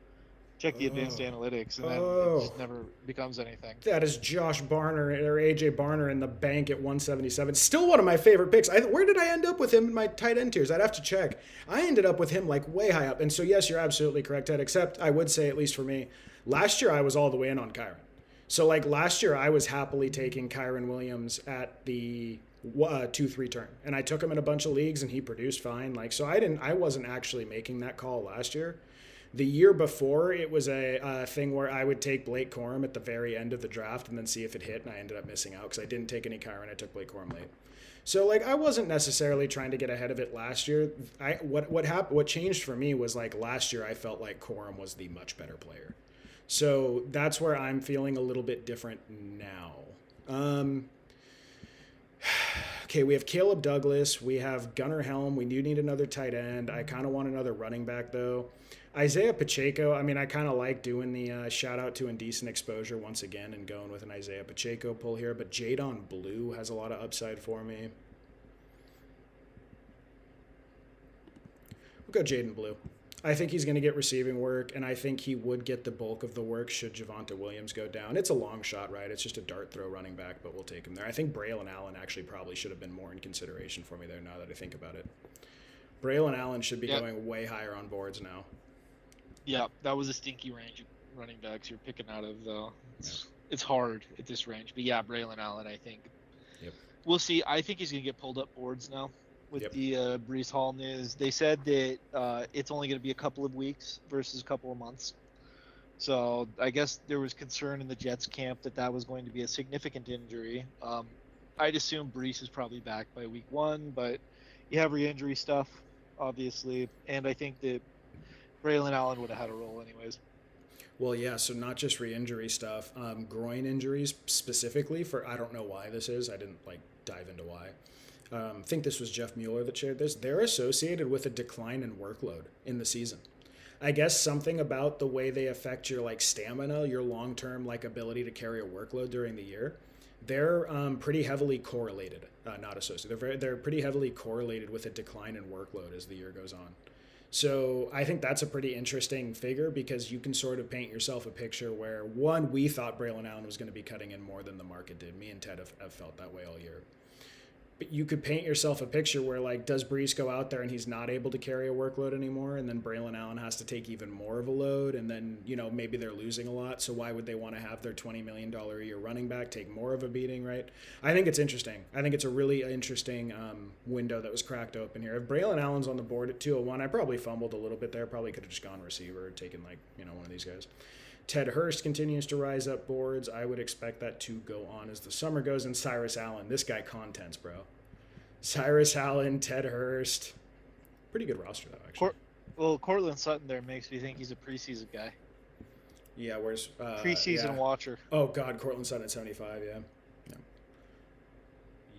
S2: Check the advanced analytics, and then it just never becomes anything.
S1: That is Josh Barner or AJ Barner in the bank at 177. Still one of my favorite picks. Where did I end up with him in my tight end tiers? I'd have to check. I ended up with him like way high up. And so, yes, you're absolutely correct, Ted, except I would say, at least for me, last year I was all the way in on Kyron. So like last year I was happily taking Kyron Williams at the 2-3 turn. And I took him in a bunch of leagues and he produced fine. Like, so I wasn't actually making that call last year. The year before, it was a thing where I would take Blake Corum at the very end of the draft and then see if it hit, and I ended up missing out because I didn't take any Kyron. I took Blake Corum late. So, like, I wasn't necessarily trying to get ahead of it last year. What changed for me was, like, last year I felt like Corum was the much better player. So that's where I'm feeling a little bit different now. Okay, we have Caleb Douglas. We have Gunnar Helm. We do need another tight end. I kind of want another running back, though. Isaiah Pacheco, I mean, I kind of like doing the shout out to indecent exposure once again and going with an Isaiah Pacheco pull here, but Jadon Blue has a lot of upside for me. We'll go Jaden Blue. I think he's going to get receiving work, and I think he would get the bulk of the work should Javonte Williams go down. It's a long shot, right? It's just a dart throw running back, but we'll take him there. I think Braylon Allen actually probably should have been more in consideration for me there now that I think about it. Braylon Allen should be going way higher on boards now.
S2: Yeah, that was a stinky range of running backs you're picking out of, though. It's hard at this range. But yeah, Braylon Allen, I think.
S1: Yep.
S2: We'll see. I think he's going to get pulled up boards now with the Breece Hall news. They said that it's only going to be a couple of weeks versus a couple of months. So I guess there was concern in the Jets camp that was going to be a significant injury. I'd assume Breece is probably back by week 1, but you have re-injury stuff, obviously. And I think that Braylon Allen would have had a role anyways.
S1: Well, yeah, so not just re-injury stuff, groin injuries specifically for, I don't know why this is. I didn't dive into why. I think this was Jeff Mueller that shared this. They're associated with a decline in workload in the season. I guess something about the way they affect your stamina, your long-term ability to carry a workload during the year. They're pretty heavily correlated, not associated. They're pretty heavily correlated with a decline in workload as the year goes on. So I think that's a pretty interesting figure because you can sort of paint yourself a picture where, one, we thought Braylon Allen was going to be cutting in more than the market did. Me and Ted have felt that way all year. But you could paint yourself a picture where, does Breece go out there and he's not able to carry a workload anymore, and then Braylon Allen has to take even more of a load, and then, maybe they're losing a lot, so why would they want to have their $20 million a year running back take more of a beating, right? I think it's interesting. I think it's a really interesting window that was cracked open here. If Braylon Allen's on the board at 201, I probably fumbled a little bit there. Probably could have just gone receiver or taken, one of these guys. Ted Hurst continues to rise up boards. I would expect that to go on as the summer goes. And Cyrus Allen, this guy contents, bro. Cyrus Allen, Ted Hurst. Pretty good roster, though, actually.
S2: Cortland Sutton there makes me think he's a preseason guy.
S1: Yeah, where's...
S2: preseason watcher.
S1: Oh, God, Cortland Sutton at 75, yeah.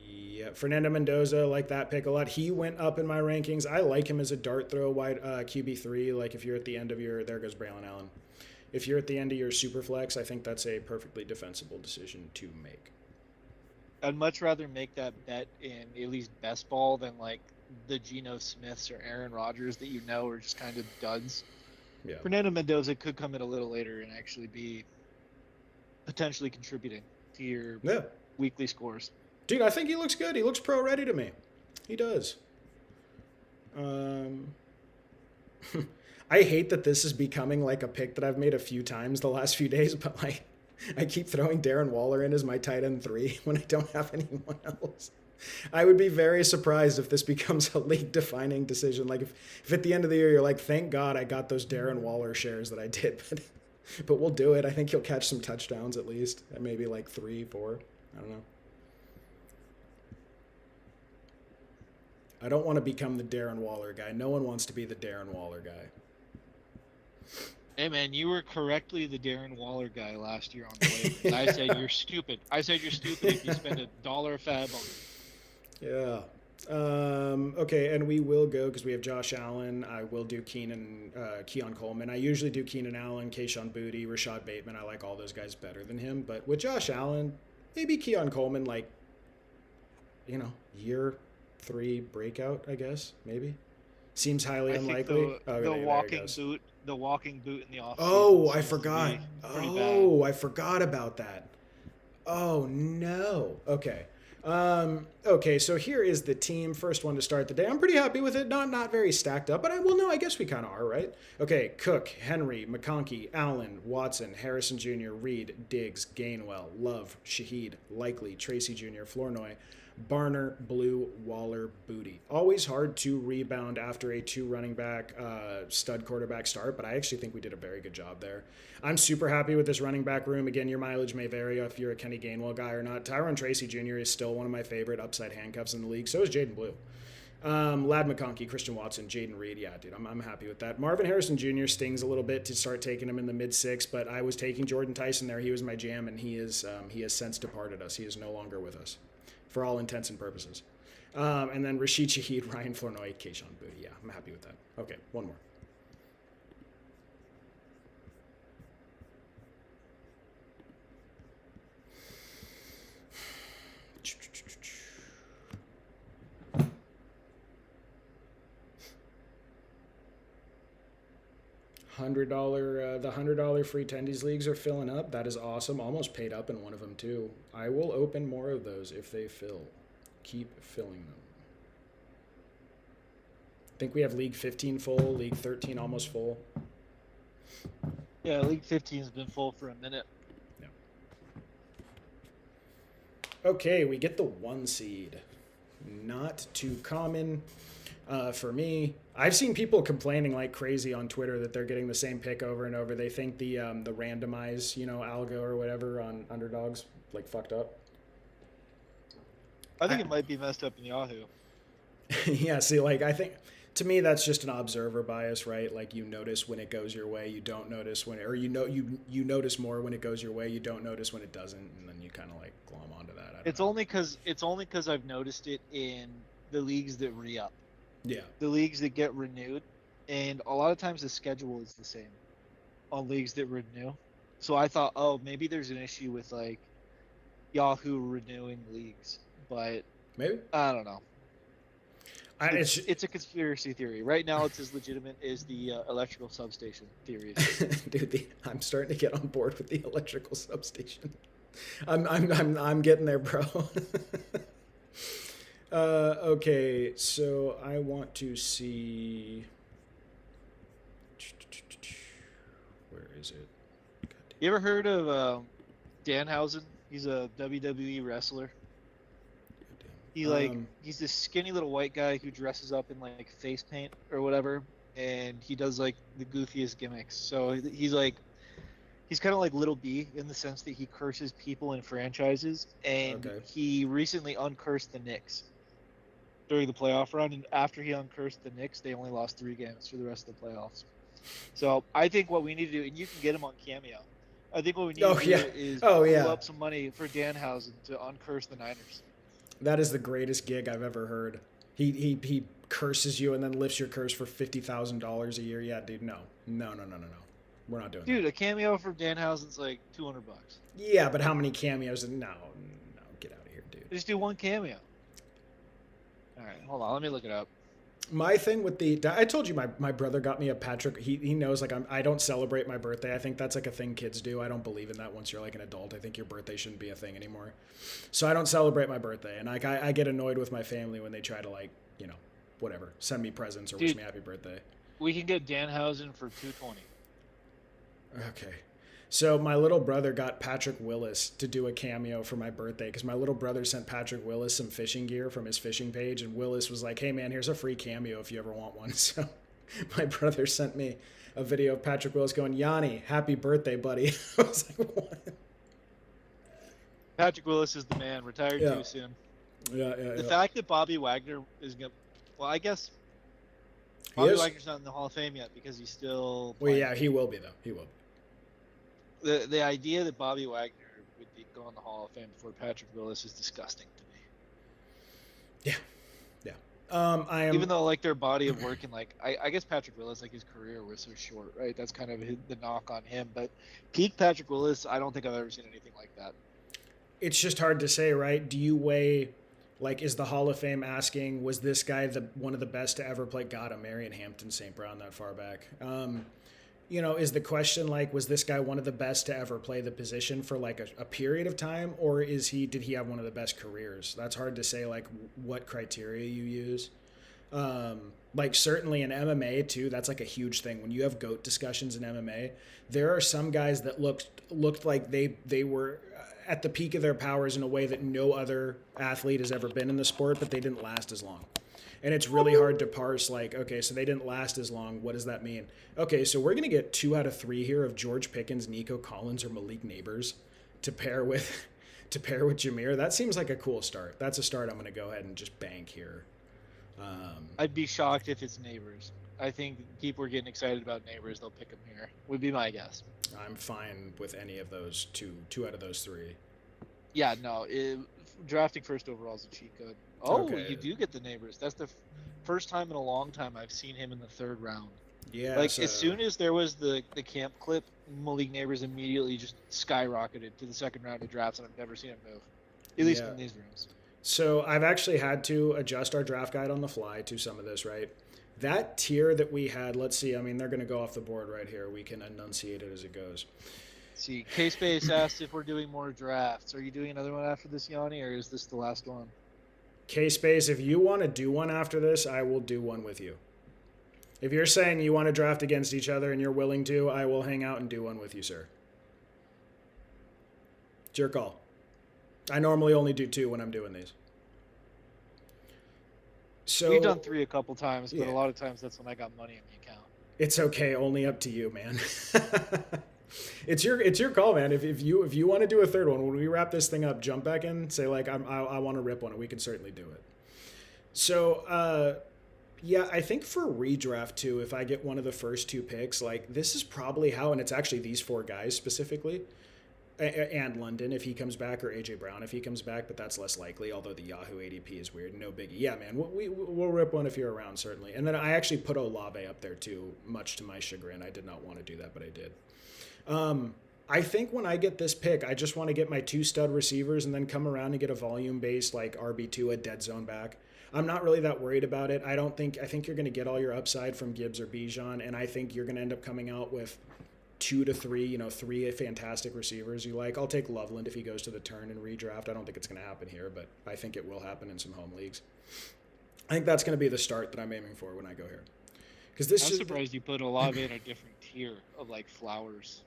S1: Yeah, Fernando Mendoza, like that pick a lot. He went up in my rankings. I like him as a dart throw wide QB3. If you're at the end of your... There goes Braylon Allen. If you're at the end of your super flex, I think that's a perfectly defensible decision to make.
S2: I'd much rather make that bet in at least best ball than the Geno Smiths or Aaron Rodgers that are just kind of duds.
S1: Yeah.
S2: Fernando Mendoza could come in a little later and actually be potentially contributing to your weekly scores.
S1: Dude, I think he looks good. He looks pro ready to me. He does. I hate that this is becoming like a pick that I've made a few times the last few days, but like I keep throwing Darren Waller in as my tight end 3 when I don't have anyone else. I would be very surprised if this becomes a league defining decision. Like if at the end of the year you're like, thank God I got those Darren Waller shares that I did, but we'll do it. I think he'll catch some touchdowns at least, maybe like 3, 4. I don't know. I don't want to become the Darren Waller guy. No one wants to be the Darren Waller guy.
S2: Hey man, you were correctly the Darren Waller guy last year on the waivers. I said you're stupid. I said you're stupid if you spend $1 a fab on it.
S1: Yeah. Okay, and we will go because we have Josh Allen. I will do Keon Coleman. I usually do Keenan Allen, Kayshon Boutte, Rashad Bateman. I like all those guys better than him. But with Josh Allen, maybe Keon Coleman, like, year 3 breakout, I guess, maybe. Seems highly unlikely.
S2: The walking boot in the office.
S1: Oh, I forgot. I forgot about that. Oh no. Okay. Okay, so here is the team. First one to start the day. I'm pretty happy with it. Not very stacked up, but I guess we kind of are, right? Okay, Cook, Henry, McConkey, Allen, Watson, Harrison Jr., Reed, Diggs, Gainwell, Love, Shaheed, Likely, Tracy Jr., Flournoy, Barner, Blue, Waller, Booty. Always hard to rebound after a 2 running back stud quarterback start, but I actually think we did a very good job there. I'm super happy with this running back room. Again, your mileage may vary if you're a Kenny Gainwell guy or not. Tyrone Tracy Jr. is still one of my favorite upside handcuffs in the league. So is Jaden Blue. Lad McConkey, Christian Watson, Jaden Reed. Yeah, dude, I'm happy with that. Marvin Harrison Jr. stings a little bit to start taking him in the mid-6, but I was taking Jordan Tyson there. He was my jam, and he has since departed us. He is no longer with us, for all intents and purposes. And then Rashid Shaheed, Ryan Flournoy, Kayshon Boutte. Yeah, I'm happy with that. Okay, one more. The $100 free Tendies leagues are filling up. That is awesome. Almost paid up in one of them too. I will open more of those if they fill. Keep filling them. I think we have League 15 full, League 13 almost full.
S2: Yeah, League 15 has been full for a minute.
S1: Yeah. Okay, we get the 1 seed. Not too common. For me, I've seen people complaining like crazy on Twitter that they're getting the same pick over and over. They think the randomize, algo or whatever on underdogs like fucked up.
S2: I think it might be messed up in Yahoo.
S1: Yeah, see, like I think to me that's just an observer bias, right? Like you notice when it goes your way, you don't notice when, or you notice more when it goes your way, you don't notice when it doesn't, and then you kind of like glom onto that.
S2: It's only because I've noticed it in the leagues that re-up.
S1: Yeah.
S2: The leagues that get renewed, and a lot of times the schedule is the same on leagues that renew. So I thought, oh, maybe there's an issue with like Yahoo renewing leagues, but
S1: maybe
S2: I don't know. It's a conspiracy theory. Right now, it's as legitimate as the electrical substation theory.
S1: Dude, I'm starting to get on board with the electrical substation. I'm getting there, bro. Okay, so I want to see. Where is it?
S2: You ever heard of Danhausen? He's a WWE wrestler. He's this skinny little white guy who dresses up in like face paint or whatever, and he does like the goofiest gimmicks. So he's kind of like Little B in the sense that he curses people in franchises, and he recently uncursed the Knicks during the playoff run, and after he uncursed the Knicks, they only lost 3 games for the rest of the playoffs. So I think what we need to do, and you can get him on Cameo, I think what we need to do is pull up some money for Danhausen to uncurse the Niners.
S1: That is the greatest gig I've ever heard. He curses you and then lifts your curse for $50,000 a year. Yeah, dude, no. We're not doing that.
S2: Dude, a cameo for Danhausen's like $200.
S1: Yeah, but how many cameos? No, get out of here, dude.
S2: Just do 1 cameo. All right, hold on. Let me look it up.
S1: My thing with I told you my brother got me a Patrick. He knows like I don't celebrate my birthday. I think that's like a thing kids do. I don't believe in that once you're like an adult. I think your birthday shouldn't be a thing anymore. So I don't celebrate my birthday, and like I get annoyed with my family when they try to like whatever, send me presents or wish me happy birthday.
S2: We can get Danhausen for 220.
S1: Okay. So my little brother got Patrick Willis to do a cameo for my birthday because my little brother sent Patrick Willis some fishing gear from his fishing page, and Willis was like, "Hey man, here's a free cameo if you ever want one." So my brother sent me a video of Patrick Willis going, "Yanni, happy birthday, buddy." I was like, "What?"
S2: Patrick Willis is the man. Retired
S1: Yeah,
S2: too soon. The
S1: yeah.
S2: fact that Bobby Wagner is gonna, well, I guess
S1: He
S2: Bobby
S1: is.
S2: Wagner's not in the Hall of Fame yet because he's still
S1: Well,
S2: playing.
S1: yeah, he will be though. He will.
S2: The idea that Bobby Wagner would be going to the Hall of Fame before Patrick Willis is disgusting to me.
S1: Yeah, yeah. I am.
S2: Even though like their body of work and like I guess Patrick Willis, like his career was so short, right? That's kind of the knock on him. But peak Patrick Willis, I don't think I've ever seen anything like that.
S1: It's just hard to say, right? Do you weigh, like, is the Hall of Fame asking, was this guy the one of the best to ever play? God, I'm Marion Hampton St. Brown that far back. Is the question like, was this guy one of the best to ever play the position for like a period of time, or did he have one of the best careers? That's hard to say, like what criteria you use. Like certainly in MMA too, that's like a huge thing. When you have GOAT discussions in MMA, there are some guys that looked like they were at the peak of their powers in a way that no other athlete has ever been in the sport, but they didn't last as long. And it's really hard to parse, like, okay, so they didn't last as long. What does that mean? Okay, so we're going to get 2 out of 3 here of George Pickens, Nico Collins, or Malik Neighbors to pair with Jameer. That seems like a cool start. That's a start I'm going to go ahead and just bank here.
S2: I'd be shocked if it's Neighbors. I think people are getting excited about Neighbors. They'll pick him here. Would be my guess.
S1: I'm fine with any of those two out of those 3.
S2: Yeah, no. Drafting first overall is a cheat code. Oh,
S1: Okay.
S2: you do get the Neighbors. That's the first time in a long time I've seen him in the 3rd round.
S1: Yeah.
S2: Like
S1: so,
S2: as soon as there was the camp clip, Malik Neighbors immediately just skyrocketed to the 2nd round of drafts, and I've never seen him move, at least in these rooms.
S1: So I've actually had to adjust our draft guide on the fly to some of this, right? That tier that we had, let's see, I mean, they're going to go off the board right here. We can enunciate it as it goes.
S2: See, K-Space asked if we're doing more drafts. Are you doing another one after this, Yanni, or is this the last one?
S1: K-Space, if you want to do one after this, I will do one with you. If you're saying you want to draft against each other and you're willing to, I will hang out and do one with you, sir. It's your call. I normally only do 2 when I'm doing these. So
S2: We've done 3 a couple times, but
S1: yeah.
S2: a lot of times that's when I got money in the account.
S1: It's okay, only up to you, man. It's your call, man. If you want to do a 3rd one, when we wrap this thing up, jump back in, say like I want to rip one, and we can certainly do it. So yeah, I think for redraft too, if I get one of the first 2 picks, like this is probably how, and it's actually these 4 guys specifically, and London if he comes back, or AJ Brown if he comes back, but that's less likely. Although the Yahoo ADP is weird, no biggie. Yeah, man, we'll rip one if you're around, certainly. And then I actually put Olave up there too, much to my chagrin. I did not want to do that, but I did. I think when I get this pick, I just want to get my 2 stud receivers and then come around and get a volume based like RB2, a dead zone back. I'm not really that worried about it. I think you're going to get all your upside from Gibbs or Bijan, and I think you're going to end up coming out with 2 to 3, 3 fantastic receivers you like. I'll take Loveland if he goes to the turn and redraft. I don't think it's going to happen here, but I think it will happen in some home leagues. I think that's going to be the start that I'm aiming for when I go here.
S2: I'm surprised you put Olave in a different tier of like Flowers.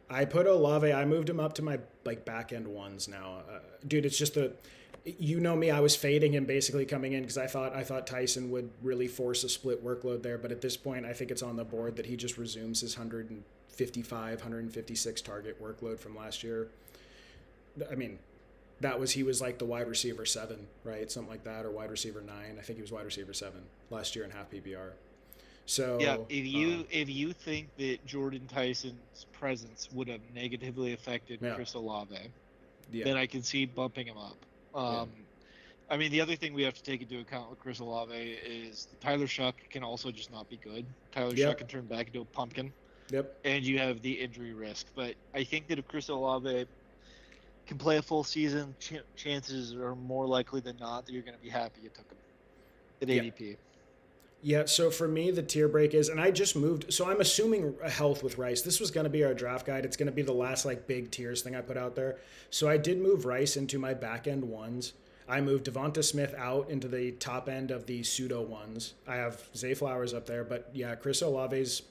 S1: I put Olave. I moved him up to my like back end ones now, dude. It's just you know me. I was fading him basically coming in because I thought Tyson would really force a split workload there. But at this point, I think it's on the board that he just resumes his 155, 156 target workload from last year. I mean, he was like the wide receiver 7, right? Something like that, or wide receiver 9. I think he was wide receiver 7 last year in half PPR. So
S2: yeah, if you think that Jordan Tyson's presence would have negatively affected Chris Olave, then I can see bumping him up. I mean, the other thing we have to take into account with Chris Olave is Tyler Shuck can also just not be good. Tyler Shuck can turn back into a pumpkin.
S1: Yep.
S2: And you have the injury risk. But I think that if Chris Olave can play a full season, chances are more likely than not that you're going to be happy you took him at ADP.
S1: Yeah, so for me, the tier break is, and I just moved, so I'm assuming a health with Rice. This was going to be our draft guide. It's going to be the last like big tiers thing I put out there. So I did move Rice into my back end ones. I moved Devonta Smith out into the top end of the pseudo ones. I have Zay Flowers up there, but yeah, Chris Olave's.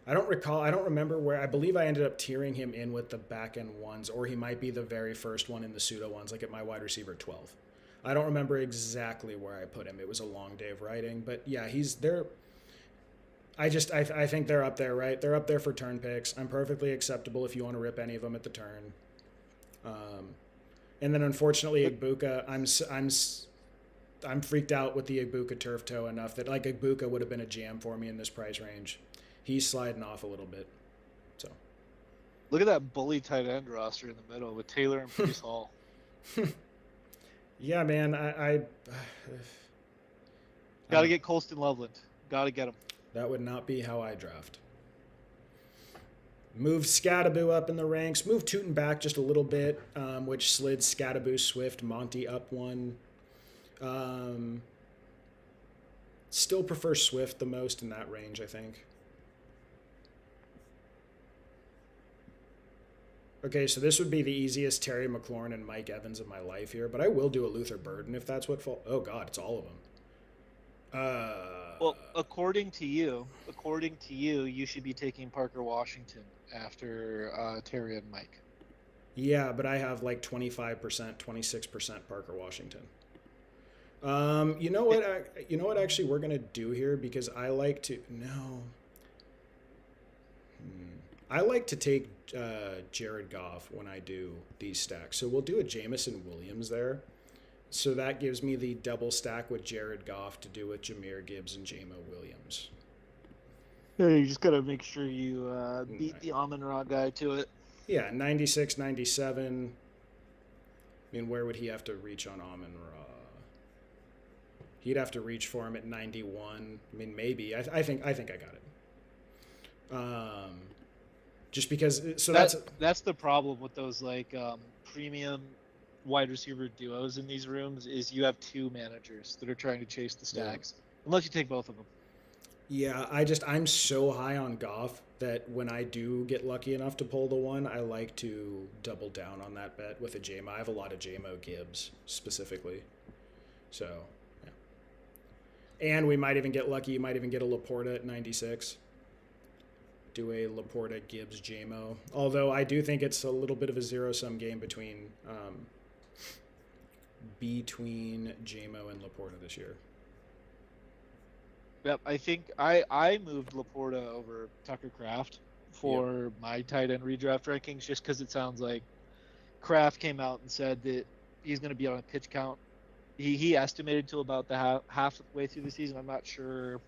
S1: I don't recall. I don't remember where. I believe I ended up tiering him in with the back end ones, or he might be the very first one in the pseudo ones, like at my wide receiver 12. I don't remember exactly where I put him. It was a long day of writing, but yeah, he's there. I think they're up there, right? They're up there for turn picks. I'm perfectly acceptable if you want to rip any of them at the turn. And then unfortunately, Igbuka, I'm freaked out with the Igbuka turf toe enough that like Igbuka would have been a jam for me in this price range. He's sliding off a little bit. So
S2: Look at that bully tight end roster in the middle with Taylor and Brees Hall.
S1: yeah, man, I
S2: Got to get Colston Loveland. Got to get him.
S1: That would not be how I draft. Moved Scattaboo up in the ranks. Moved Tootin back just a little bit, which slid Scattaboo, Swift, Monty up one. Still prefer Swift the most in that range, I think. Okay, so this would be the easiest Terry McLaurin and Mike Evans of my life here, but I will do a Luther Burden if that's what Oh God, it's all of them.
S2: Well, according to you, you should be taking Parker Washington after Terry and Mike.
S1: Yeah, but I have like 25%, 26% Parker Washington. You know what? Actually, we're gonna do here because I like to I like to take Jared Goff when I do these stacks. So we'll do a Jamison Williams there. So that gives me the double stack with Jared Goff to do with Jahmyr Gibbs and Jamo Williams.
S2: Yeah, you just got to make sure you beat the Amon-Ra guy to it.
S1: Yeah, 96, 97. I mean, where would he have to reach on Amon-Ra? He'd have to reach for him at 91. I mean, maybe. I think I got it. Just because. So
S2: that's the problem with those like premium wide receiver duos in these rooms is you have two managers that are trying to chase the stacks. Yeah. Unless you take both of them.
S1: Yeah, I'm so high on Goff that when I do get lucky enough to pull the one, I like to double down on that bet with a JMO. I have a lot of JMO Gibbs specifically. So, yeah. And we might even get lucky. You might even get a Laporta at 96. Do a Laporta Gibbs JMO. Although I do think it's a little bit of a zero-sum game between JMO and Laporta this year.
S2: Yep, I think I moved Laporta over Tucker Kraft for my tight end redraft rankings just because it sounds like Kraft came out and said that he's going to be on a pitch count. He estimated to about the halfway through the season. I'm not sure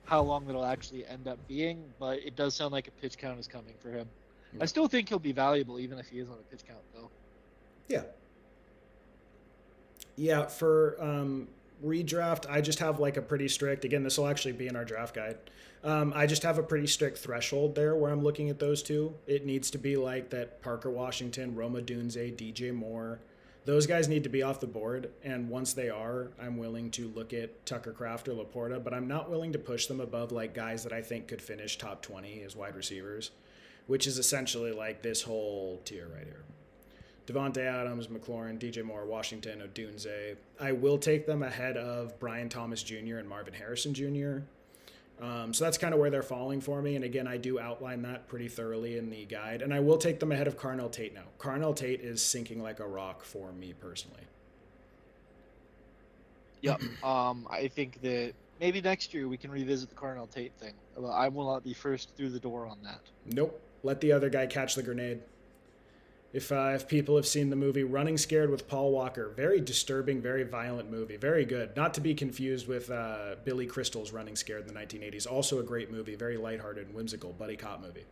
S2: how long it'll actually end up being, but it does sound like a pitch count is coming for him. Yeah. I still think he'll be valuable even if he is on a pitch count, though.
S1: Yeah. Yeah, for redraft, I just have like a pretty strict, again, this will actually be in our draft guide. I just have a pretty strict threshold there where I'm looking at those two. It needs to be like that Parker Washington, Rome Odunze, DJ Moore. Those guys need to be off the board, and once they are, I'm willing to look at Tucker Kraft or Laporta, but I'm not willing to push them above like guys that I think could finish top 20 as wide receivers, which is essentially like this whole tier right here. Devontae Adams, McLaurin, DJ Moore, Washington, Odunze. I will take them ahead of Brian Thomas Jr. and Marvin Harrison Jr. So that's kind of where they're falling for me. And again, I do outline that pretty thoroughly in the guide. And I will take them ahead of Carnell Tate now. Carnell Tate is sinking like a rock for me personally.
S2: Yep. I think that maybe next year we can revisit the Carnell Tate thing. I will not be first through the door on that.
S1: Nope. Let the other guy catch the grenade. If people have seen the movie Running Scared with Paul Walker, very disturbing, very violent movie, very good. Not to be confused with Billy Crystal's Running Scared in the 1980s. Also a great movie, very lighthearted and whimsical buddy cop movie.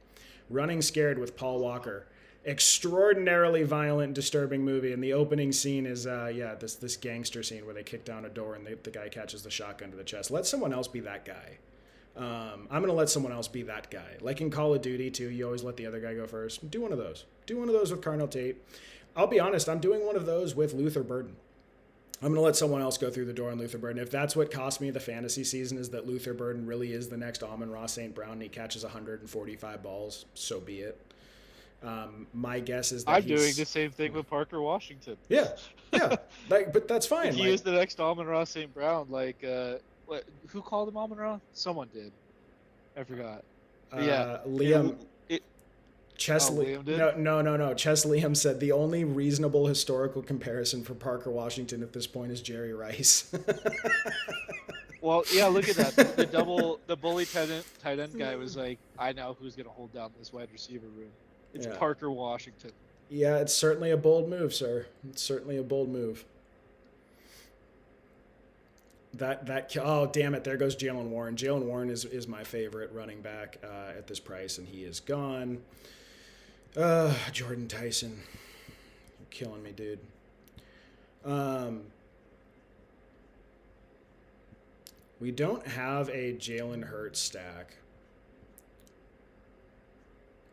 S1: Running Scared with Paul Walker, extraordinarily violent, disturbing movie. And the opening scene is this gangster scene where they kick down a door and the guy catches the shotgun to the chest. Let someone else be that guy. I'm going to let someone else be that guy. Like in Call of Duty, too, you always let the other guy go first. Do one of those. Do one of those with Carnell Tate. I'll be honest, I'm doing one of those with Luther Burden. I'm going to let someone else go through the door on Luther Burden. If that's what cost me the fantasy season is that Luther Burden really is the next Amon-Ra St. Brown and he catches 145 balls, so be it. My guess is that
S2: I'm doing the
S1: he's
S2: same thing with Parker Washington.
S1: yeah, yeah, like, but that's
S2: Like
S1: fine.
S2: he is
S1: Like,
S2: the next Amon-Ra St. Brown. Like, what? Who called him Amon-Ra? Someone did. I forgot. But yeah, it
S1: Liam
S2: it. Oh,
S1: Chesley,
S2: Liam did.
S1: no. Ches Liam said the only reasonable historical comparison for Parker Washington at this point is Jerry Rice.
S2: Well, yeah. Look at that. The bully tight end guy was like, I know who's gonna hold down this wide receiver room. It's
S1: Yeah.
S2: Parker Washington.
S1: Yeah, it's certainly a bold move, sir. It's certainly a bold move. Oh, damn it, there goes Jalen Warren. Jalen Warren is my favorite running back at this price, and he is gone. Jordan Tyson, you're killing me, dude. We don't have a Jalen Hurts stack.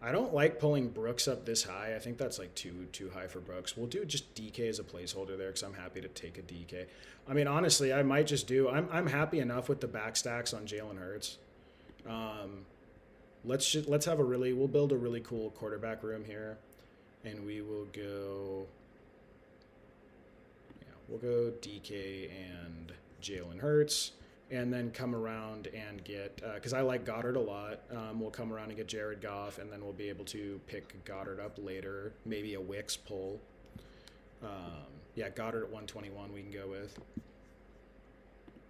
S1: I don't like pulling Brooks up this high. I think that's like too high for Brooks. We'll do just DK as a placeholder there because I'm happy to take a DK. I mean, honestly, I might just do. I'm happy enough with the back stacks on Jalen Hurts. Let's have a really. We'll build a really cool quarterback room here, and we will go. Yeah, we'll go DK and Jalen Hurts. And then come around and get, because I like Goddard a lot, we'll come around and get Jared Goff, and then we'll be able to pick Goddard up later, maybe a Wicks pull. Yeah, Goddard at 121 we can go with.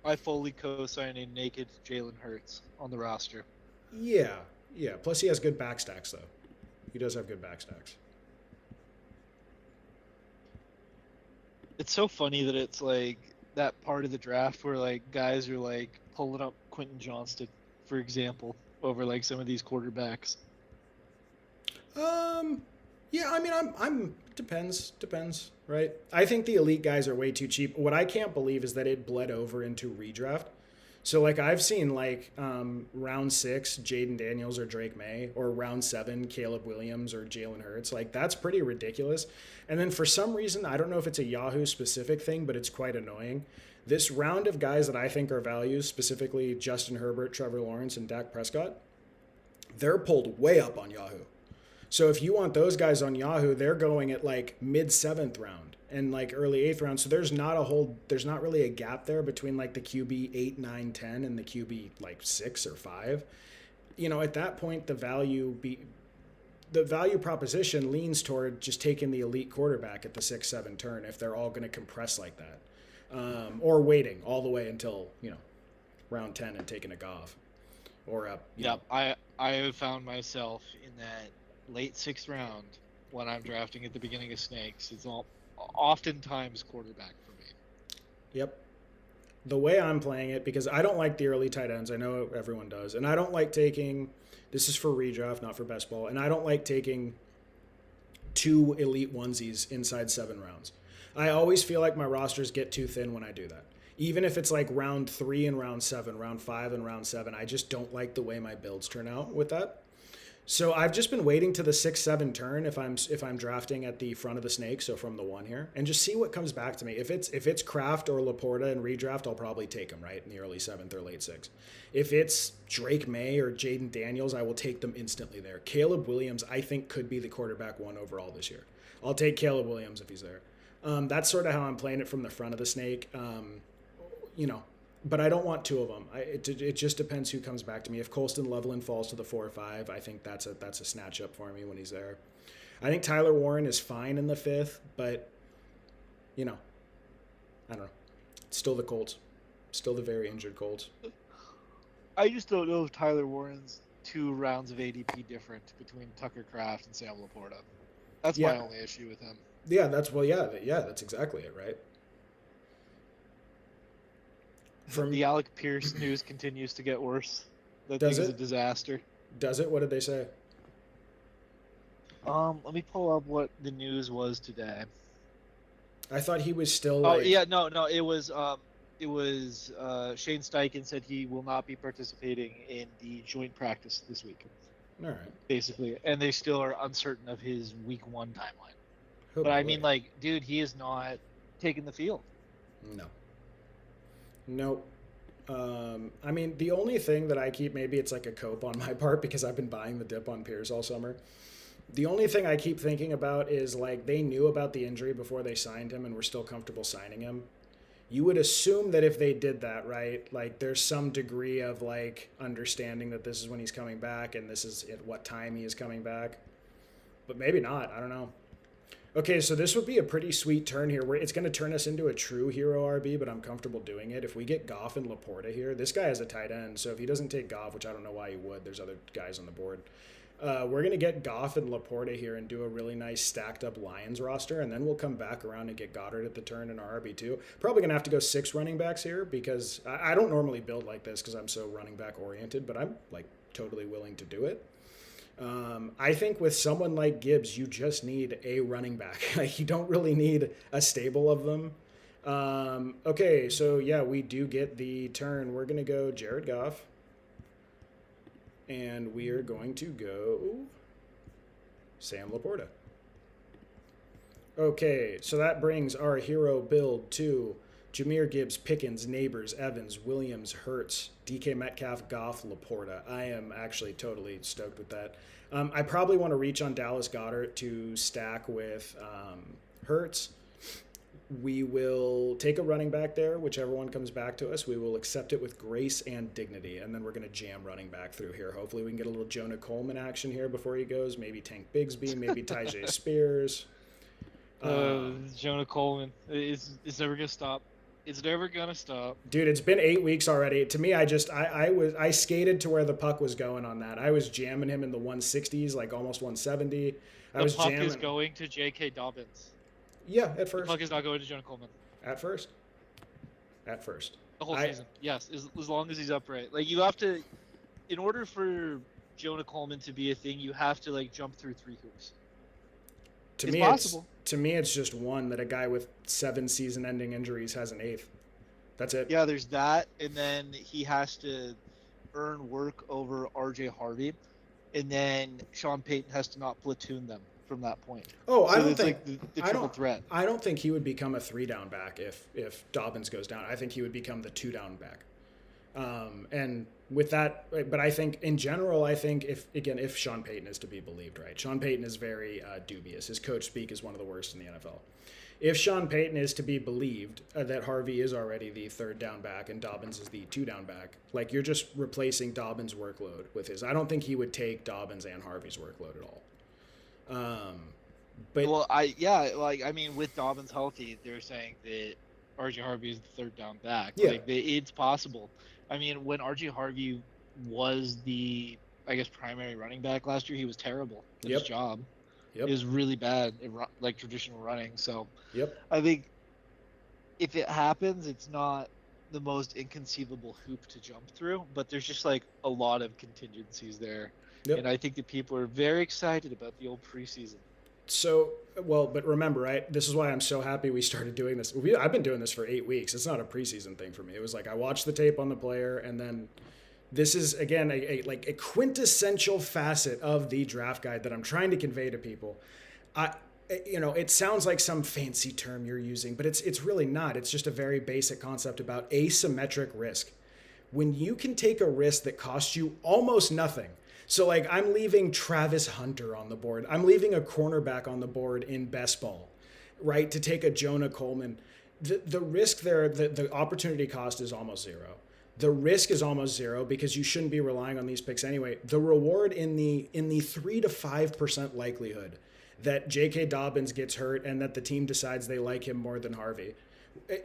S2: I fully co-sign a naked Jalen Hurts on the roster.
S1: Yeah. Plus he has good back stacks, though. He does have good back stacks.
S2: It's so funny that it's like that part of the draft where like guys are like pulling up Quentin Johnston, for example, over like some of these quarterbacks.
S1: Yeah, I mean, I'm depends, right? I think the elite guys are way too cheap. What I can't believe is that it bled over into redraft. So like I've seen like round 6 Jaden Daniels or Drake May, or round 7 Caleb Williams or Jalen Hurts. Like that's pretty ridiculous. And then for some reason, I don't know if it's a Yahoo specific thing, but it's quite annoying. This round of guys that I think are values, specifically Justin Herbert, Trevor Lawrence, and Dak Prescott, they're pulled way up on Yahoo. So if you want those guys on Yahoo, they're going at like mid 7th round and like early 8th round. So there's not really a gap there between like the QB 8, 9, 10 and the QB like 6 or 5. You know, at that point, the value proposition leans toward just taking the elite quarterback at the 6, 7 turn if they're all going to compress like that, or waiting all the way until round 10 and taking a Goff or up.
S2: Yeah, I have found myself in that late 6th round when I'm drafting at the beginning of Snakes. It's oftentimes quarterback for me.
S1: Yep. The way I'm playing it, because I don't like the early tight ends. I know everyone does. And I don't like taking, this is for redraft, not for best ball. And I don't like taking 2 elite onesies inside 7 rounds. I always feel like my rosters get too thin when I do that. Even if it's like round 3 and round 7, round 5 and round 7, I just don't like the way my builds turn out with that. So I've just been waiting to the 6-7 turn if I'm drafting at the front of the snake, so from the 1 here, and just see what comes back to me. If it's Kraft or Laporta in redraft, I'll probably take them right in the early 7th or late 6th. If it's Drake May or Jaden Daniels, I will take them instantly there. Caleb Williams, I think, could be the quarterback 1 overall this year. I'll take Caleb Williams if he's there. That's sort of how I'm playing it from the front of the snake. But I don't want 2 of them. It just depends who comes back to me. If Colston Loveland falls to the 4 or 5, I think that's a snatch up for me when he's there. I think Tyler Warren is fine in the 5th, but I don't know. It's still the Colts, still the very injured Colts.
S2: I just don't know if Tyler Warren's 2 rounds of ADP different between Tucker Kraft and Sam Laporta. That's my only issue with him.
S1: Yeah, that's exactly it, right?
S2: The Alec Pierce news continues to get worse. That
S1: thing
S2: is a disaster.
S1: Does it? What did they say?
S2: Let me pull up what the news was today.
S1: I thought he was still.
S2: Oh yeah, no, it was Shane Steichen said he will not be participating in the joint practice this week.
S1: All right.
S2: Basically, and they still are uncertain of his week 1 timeline.
S1: Oh,
S2: but I mean, like, dude, he is not taking the field.
S1: No. Nope. I mean, the only thing that I keep, maybe it's like a cope on my part because I've been buying the dip on Pierce all summer. The only thing I keep thinking about is like they knew about the injury before they signed him and were still comfortable signing him. You would assume that if they did that, right, like there's some degree of like understanding that this is when he's coming back and this is at what time he is coming back. But maybe not. I don't know. Okay, so this would be a pretty sweet turn here where it's going to turn us into a true hero RB, but I'm comfortable doing it. If we get Goff and Laporta here, this guy has a tight end, so if he doesn't take Goff, which I don't know why he would, there's other guys on the board. We're going to get Goff and Laporta here and do a really nice stacked up Lions roster, and then we'll come back around and get Goddard at the turn in our RB2. Probably going to have to go 6 running backs here because I don't normally build like this because I'm so running back oriented, but I'm like totally willing to do it. I think with someone like Gibbs, you just need a running back. Like you don't really need a stable of them. Okay, so yeah, we do get the turn. We're going to go Jared Goff. And we are going to go Sam Laporta. Okay, so that brings our hero build to Jahmyr Gibbs, Pickens, Neighbors, Evans, Williams, Hurts, DK Metcalf, Goff, Laporta. I am actually totally stoked with that. I probably want to reach on Dallas Goedert to stack with Hurts. We will take a running back there, whichever one comes back to us. We will accept it with grace and dignity, and then we're going to jam running back through here. Hopefully we can get a little Jonah Coleman action here before he goes. Maybe Tank Bigsby, maybe Tyjae Spears.
S2: Jonah Coleman. It's never going to stop. It's never going to stop.
S1: Dude, it's been 8 weeks already. To me, I skated to where the puck was going on that. I was jamming him in the 160s, like almost 170.
S2: The puck is going to J.K. Dobbins.
S1: Yeah, at first.
S2: The puck is not going to Jonah Coleman.
S1: At first. At first.
S2: The whole season. Yes, as long as he's upright. Like you have to, in order for Jonah Coleman to be a thing, you have to like jump through 3 hoops.
S1: To me, it's just one that a guy with 7 season-ending injuries has an 8th. That's it.
S2: Yeah, there's that, and then he has to earn work over R.J. Harvey, and then Sean Payton has to not platoon them from that point.
S1: Oh, so I don't think
S2: like the triple threat.
S1: I don't think he would become a 3-down back if Dobbins goes down. I think he would become the 2-down back. And with that, but I think in general, I think if Sean Payton is to be believed, right? Sean Payton is very dubious. His coach speak is one of the worst in the NFL. If Sean Payton is to be believed that Harvey is already the 3rd down back and Dobbins is the 2-down back, like you're just replacing Dobbins' workload with his. I don't think he would take Dobbins and Harvey's workload at all. But
S2: I mean, with Dobbins healthy, they're saying that RJ Harvey is the 3rd down back.
S1: Yeah.
S2: Like it's possible. I mean, when RJ Harvey was the, I guess, primary running back last year, he was terrible at his job. It was really bad in like traditional running. So I think if it happens, it's not the most inconceivable hoop to jump through, but there's just like a lot of contingencies there. And I think that people are very excited about the old preseason.
S1: So, well, but remember, right? This is why I'm so happy we started doing this. I've been doing this for 8 weeks. It's not a preseason thing for me. It was like I watched the tape on the player, and then this is again a quintessential facet of the draft guide that I'm trying to convey to people. It sounds like some fancy term you're using, but it's really not. It's just a very basic concept about asymmetric risk. When you can take a risk that costs you almost nothing. So, like, I'm leaving Travis Hunter on the board. I'm leaving a cornerback on the board in best ball, right, to take a Jonah Coleman. The risk there, the opportunity cost is almost zero. The risk is almost zero because you shouldn't be relying on these picks anyway. The reward in the 3 to 5% likelihood that J.K. Dobbins gets hurt and that the team decides they like him more than Harvey,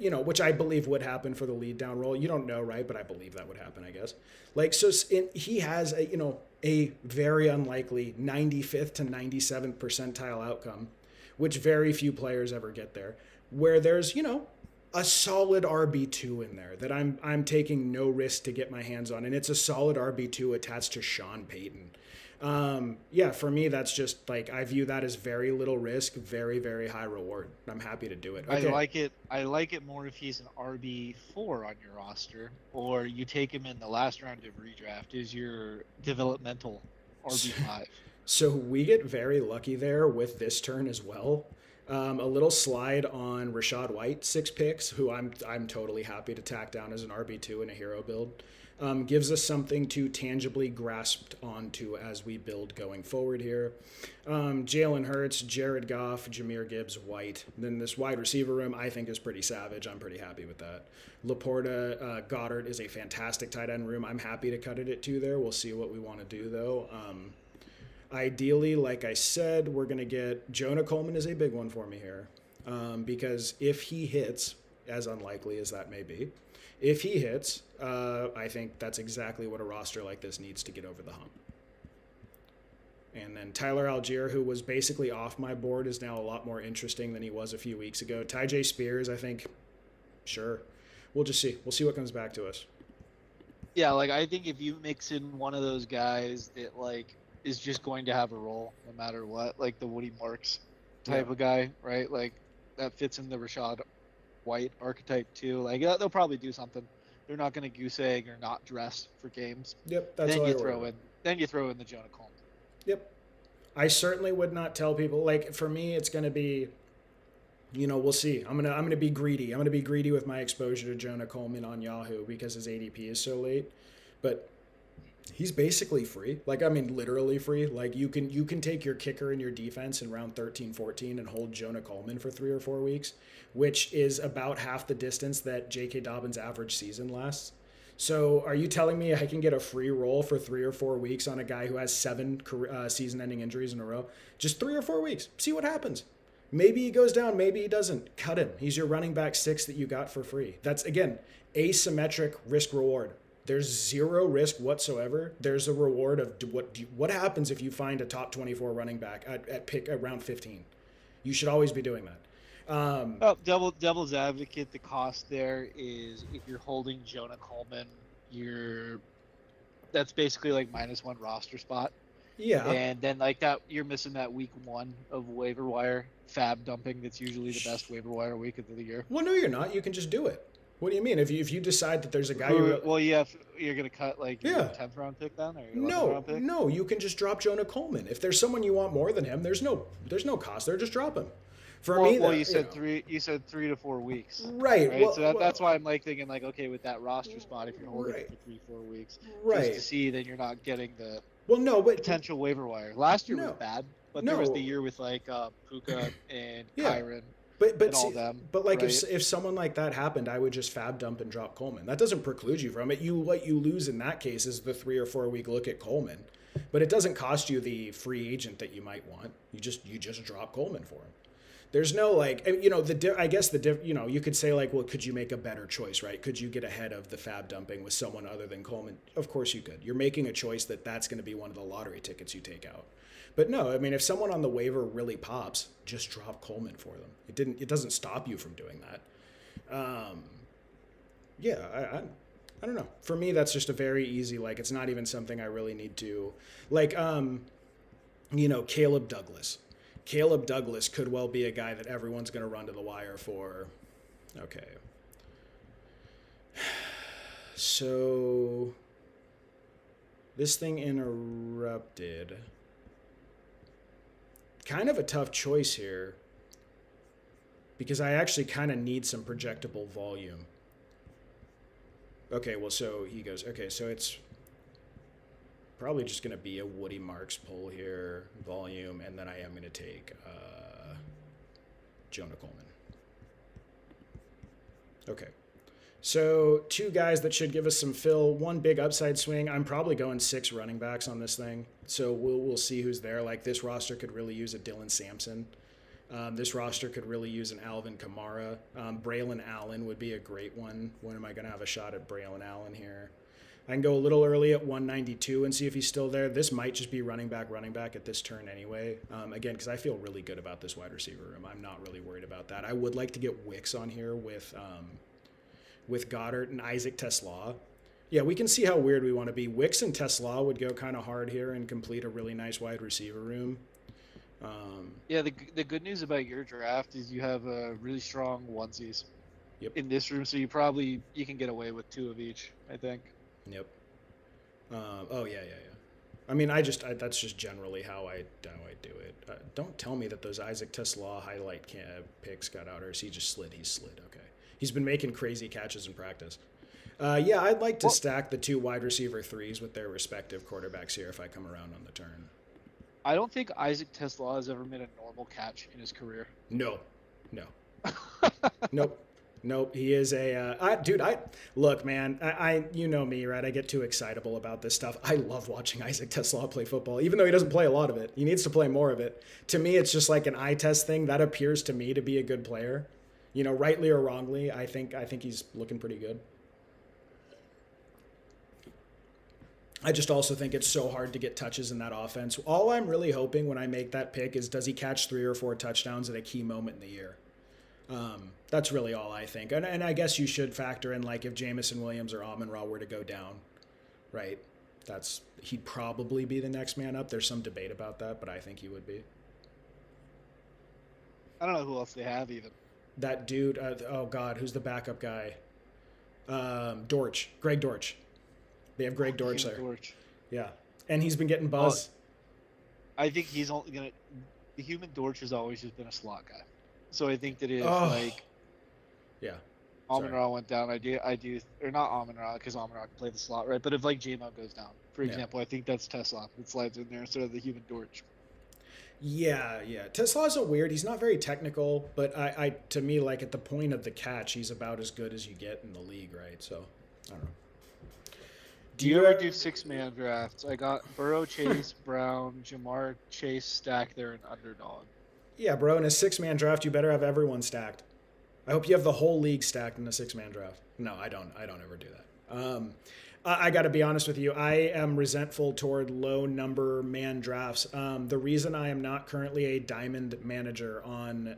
S1: which I believe would happen for the lead down role. You don't know, right? But I believe that would happen, I guess. Like, so he has a very unlikely 95th to 97th percentile outcome, which very few players ever get there, where there's, a solid RB2 in there that I'm taking no risk to get my hands on. And it's a solid RB2 attached to Sean Payton. For me, that's just like, I view that as very little risk, very, very high reward. I'm happy to do it. Okay.
S2: I like it more if he's an RB4 on your roster, or you take him in the last round of redraft as your developmental RB5.
S1: So we get very lucky there with this turn as well. A little slide on Rachaad White, 6 picks, who I'm totally happy to tack down as an RB2 in a hero build. gives us something to tangibly grasp onto as we build going forward here. Jalen Hurts, Jared Goff, Jahmyr Gibbs, White. Then this wide receiver room I think is pretty savage. I'm pretty happy with that. Laporta, Goddard is a fantastic tight end room. I'm happy to cut it at 2 there. We'll see what we want to do though. Ideally, like I said, we're going to get Jonah Coleman is a big one for me here. Because if he hits, as unlikely as that may be, if he hits, I think that's exactly what a roster like this needs to get over the hump. And then Tyler Algier, who was basically off my board, is now a lot more interesting than he was a few weeks ago. Tyjae Spears, I think, sure. We'll just see. We'll see what comes back to us.
S2: Yeah, like I think if you mix in one of those guys that like is just going to have a role no matter what, like the Woody Marks type of guy, right? Like that fits in the Rashad White archetype too. Like they'll probably do something. They're not going to goose egg or not dress for games.
S1: Yep, that's
S2: then
S1: all
S2: you
S1: I
S2: throw
S1: worry
S2: in. Then you throw in the Jonah Coleman.
S1: Yep. I certainly would not tell people. Like for me, it's going to be, we'll see. I'm gonna be greedy. I'm gonna be greedy with my exposure to Jonah Coleman on Yahoo because his ADP is so late. But he's basically free. Like, I mean, literally free. Like you can take your kicker and your defense in round 13, 14 and hold Jonah Coleman for 3 or 4 weeks, which is about half the distance that J.K. Dobbins' average season lasts. So are you telling me I can get a free roll for 3 or 4 weeks on a guy who has 7 season-ending injuries in a row? Just 3 or 4 weeks. See what happens. Maybe he goes down. Maybe he doesn't. Cut him. He's your running back 6 that you got for free. That's, again, asymmetric risk-reward. There's zero risk whatsoever. There's a reward of what happens if you find a top 24 running back at round 15. You should always be doing that.
S2: Devil's advocate, the cost there is if you're holding Jonah Coleman, that's basically like -1 roster spot.
S1: Yeah.
S2: And then like that, you're missing that week 1 of waiver wire fab dumping. That's usually the best waiver wire week of the year.
S1: Well, no, you're not. You can just do it. What do you mean? If you decide that there's a guy
S2: well, yeah, you're gonna cut like your 10th round pick then, or your 11th round pick?
S1: No, you can just drop Jonah Coleman. If there's someone you want more than him, there's no cost there. Just drop him.
S2: You said 3 to 4 weeks.
S1: Right. Well,
S2: so that's why I'm like thinking like, okay, with that roster spot, if you're holding it for 3-4 weeks, just to see, then you're not getting the potential waiver wire. Last year was bad, but there was the year with like Puka and Kyron.
S1: But all them, but like if someone like that happened, I would just fab dump and drop Coleman. That doesn't preclude you from it. What you lose in that case is the 3 or 4 week look at Coleman, but it doesn't cost you the free agent that you might want. You just drop Coleman for him. There's no like, I guess you could say like, well, could you make a better choice, right? Could you get ahead of the fab dumping with someone other than Coleman? Of course you could. You're making a choice that's going to be one of the lottery tickets you take out. But no, I mean, if someone on the waiver really pops, just drop Coleman for them. It doesn't stop you from doing that. I don't know. For me, that's just a very easy, like, it's not even something I really need to, like, Caleb Douglas. Caleb Douglas could well be a guy that everyone's going to run to the wire for. Okay. So this thing interrupted. Kind of a tough choice here because I actually kind of need some projectable volume. Okay, well, so he goes, okay, so it's probably just going to be a Woody Marks pull here, volume, and then I am going to take Jonah Coleman. Okay. So 2 guys that should give us some fill, 1 big upside swing. I'm probably going 6 running backs on this thing. So we'll see who's there. Like this roster could really use a Dylan Sampson. This roster could really use an Alvin Kamara. Braylon Allen would be a great one. When am I going to have a shot at Braylon Allen here? I can go a little early at 192 and see if he's still there. This might just be running back at this turn anyway. Again, because I feel really good about this wide receiver room. I'm not really worried about that. I would like to get Wicks on here with Goddard and Isaac Tesla. Yeah, we can see how weird we want to be. Wicks and Tesla would go kind of hard here and complete a really nice wide receiver room.
S2: The good news about your draft is you have a really strong onesies
S1: in
S2: this room, so you can get away with 2 of each, I think.
S1: Yep. Yeah. I mean, that's just generally how I do it. Don't tell me that those Isaac Tesla highlight picks got out, or is he just slid? He's slid. Okay. He's been making crazy catches in practice. Yeah, I'd like to
S2: Well,
S1: stack the two wide receiver threes with their respective quarterbacks here if I come around on the turn.
S2: I don't think Isaac Tesla has ever made a normal catch in his career.
S1: No, no, nope. Nope, he is a dude. I look, man. You know me, right? I get too excitable about this stuff. I love watching Isaac Tesla play football, even though he doesn't play a lot of it. He needs to play more of it. To me, it's just like an eye test thing. That appears to me to be a good player. You know, rightly or wrongly, I think he's looking pretty good. I just also think it's so hard to get touches in that offense. All I'm really hoping when I make that pick is does he catch 3 or 4 touchdowns at a key moment in the year? That's really all I think. And I guess you should factor in like if Jamison Williams or Amon Ra were to go down, right? He'd probably be the next man up. There's some debate about that, but I think he would be.
S2: I don't know who else they have even.
S1: That dude, oh God, who's the backup guy? Dortch, Greg Dortch. They have Greg Dortch there.
S2: Dortch.
S1: Yeah, and he's been getting buzz.
S2: I think he's only gonna. The human Dortch has always just been a slot guy, so I think that if
S1: Yeah.
S2: Amon Ra went down, I do, or not Amon Ra because Amon Ra can play the slot, right? But if like J-Mo goes down, for example, I think that's Tesla that slides in there instead of the human Dortch.
S1: Yeah. Tesla's a weird. He's not very technical, but I to me, like at the point of the catch, he's about as good as you get in the league, right? So I don't know.
S2: Do you ever do 6-man drafts? I got Burrow, Chase, Brown, Jamar, Chase stacked there in underdog.
S1: Yeah, bro. In a 6-man draft, you better have everyone stacked. I hope you have the whole league stacked in a 6-man draft. No, I don't. I don't ever do that. I got to be honest with you. I am resentful toward low number man drafts. The reason I am not currently a diamond manager on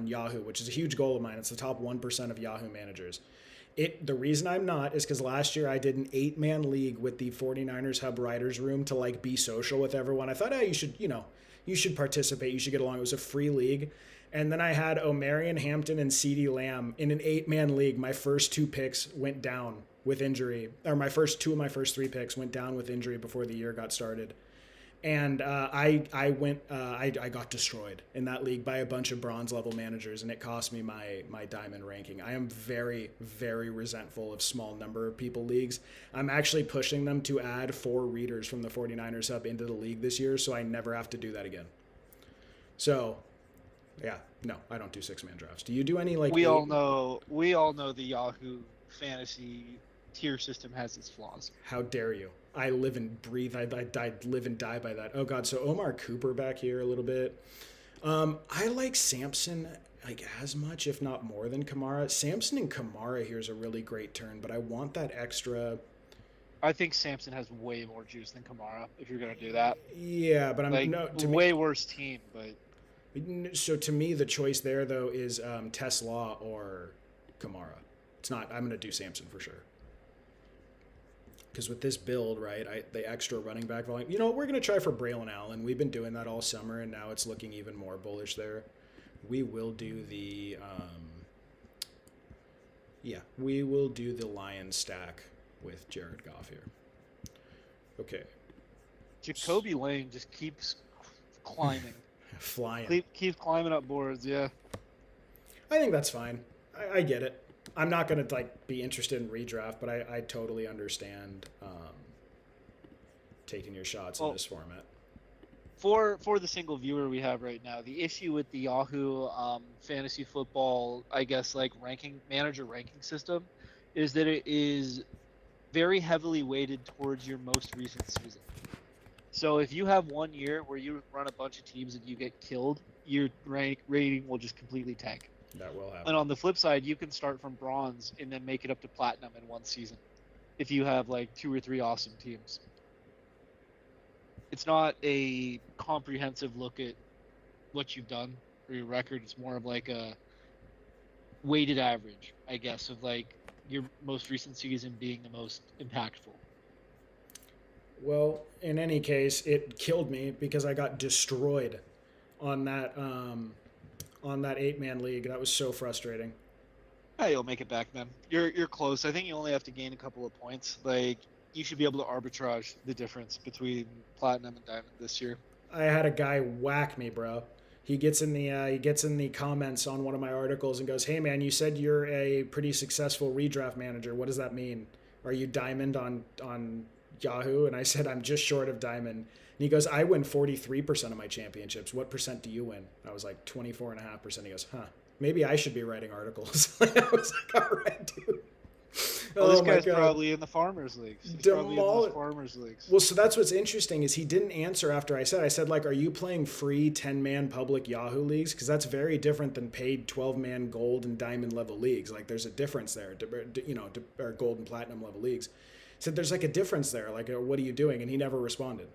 S1: Yahoo, which is a huge goal of mine. It's the top 1% of Yahoo managers. The reason I'm not is because last year I did an 8-man league with the 49ers Hub Writers Room to like be social with everyone. I thought, you should participate. You should get along. It was a free league. And then I had Omarion Hampton and CeeDee Lamb in an 8-man league. My first 2 picks went down with injury, or my first 2 of my first 3 picks went down with injury before the year got started. And I got destroyed in that league by a bunch of bronze level managers, and it cost me my diamond ranking. I am very, very resentful of small number of people leagues. I'm actually pushing them to add 4 readers from the 49ers Hub into the league this year, so I never have to do that again. So, yeah, no, I don't do 6-man drafts. Do you do any like?
S2: We all know the Yahoo fantasy tier system has its flaws.
S1: How dare you? I live and breathe. I live and die by that. Oh God. So Omar Cooper back here a little bit. I like Sampson like as much, if not more than Kamara. Sampson and Kamara here is a really great turn, but I want that extra.
S2: I think Sampson has way more juice than Kamara if you're gonna do that.
S1: Yeah, but I'm
S2: like,
S1: no to
S2: way
S1: me,
S2: worse team, but.
S1: So to me, the choice there though is Tesla or Kamara. It's not. I'm gonna do Sampson for sure. Because with this build, right, the extra running back volume, we're going to try for Braylon Allen. We've been doing that all summer, and now it's looking even more bullish there. We will do the, Lion stack with Jared Goff here. Okay.
S2: Jacoby Lane just keeps climbing.
S1: Flying.
S2: Keeps climbing up boards, yeah.
S1: I think that's fine. I get it. I'm not going to be interested in redraft, but I totally understand taking your shots in this format.
S2: For the single viewer we have right now, the issue with the Yahoo fantasy football, I guess manager ranking system, is that it is very heavily weighted towards your most recent season. So if you have 1 year where you run a bunch of teams and you get killed, your rating will just completely tank.
S1: That will happen.
S2: And on the flip side, you can start from bronze and then make it up to platinum in 1 season if you have 2 or 3 awesome teams. It's not a comprehensive look at what you've done or your record. It's more of a weighted average, I guess, of your most recent season being the most impactful.
S1: Well, in any case, it killed me because I got destroyed on that 8-man league. That was so frustrating.
S2: Yeah, you'll make it back, man. You're close. I think you only have to gain a couple of points. You should be able to arbitrage the difference between platinum and diamond this year.
S1: I had a guy whack me, bro. He gets in the comments on one of my articles and goes, "Hey man, you said you're a pretty successful redraft manager. What does that mean? Are you diamond on Yahoo?" And I said, "I'm just short of diamond." And he goes, "I win 43% of my championships. What percent do you win?" I was like 24.5%. He goes, "Huh, maybe I should be writing articles." I was like, "All right, dude."
S2: Well, this
S1: Oh my
S2: guy's
S1: god.
S2: probably in the farmers leagues. He's probably in those farmers leagues.
S1: Well, so that's what's interesting is he didn't answer after I said like, are you playing free 10-man public Yahoo leagues? Because that's very different than paid 12-man gold and diamond level leagues. Like there's a difference there, or gold and platinum level leagues. He said there's like a difference there. Like, what are you doing? And he never responded.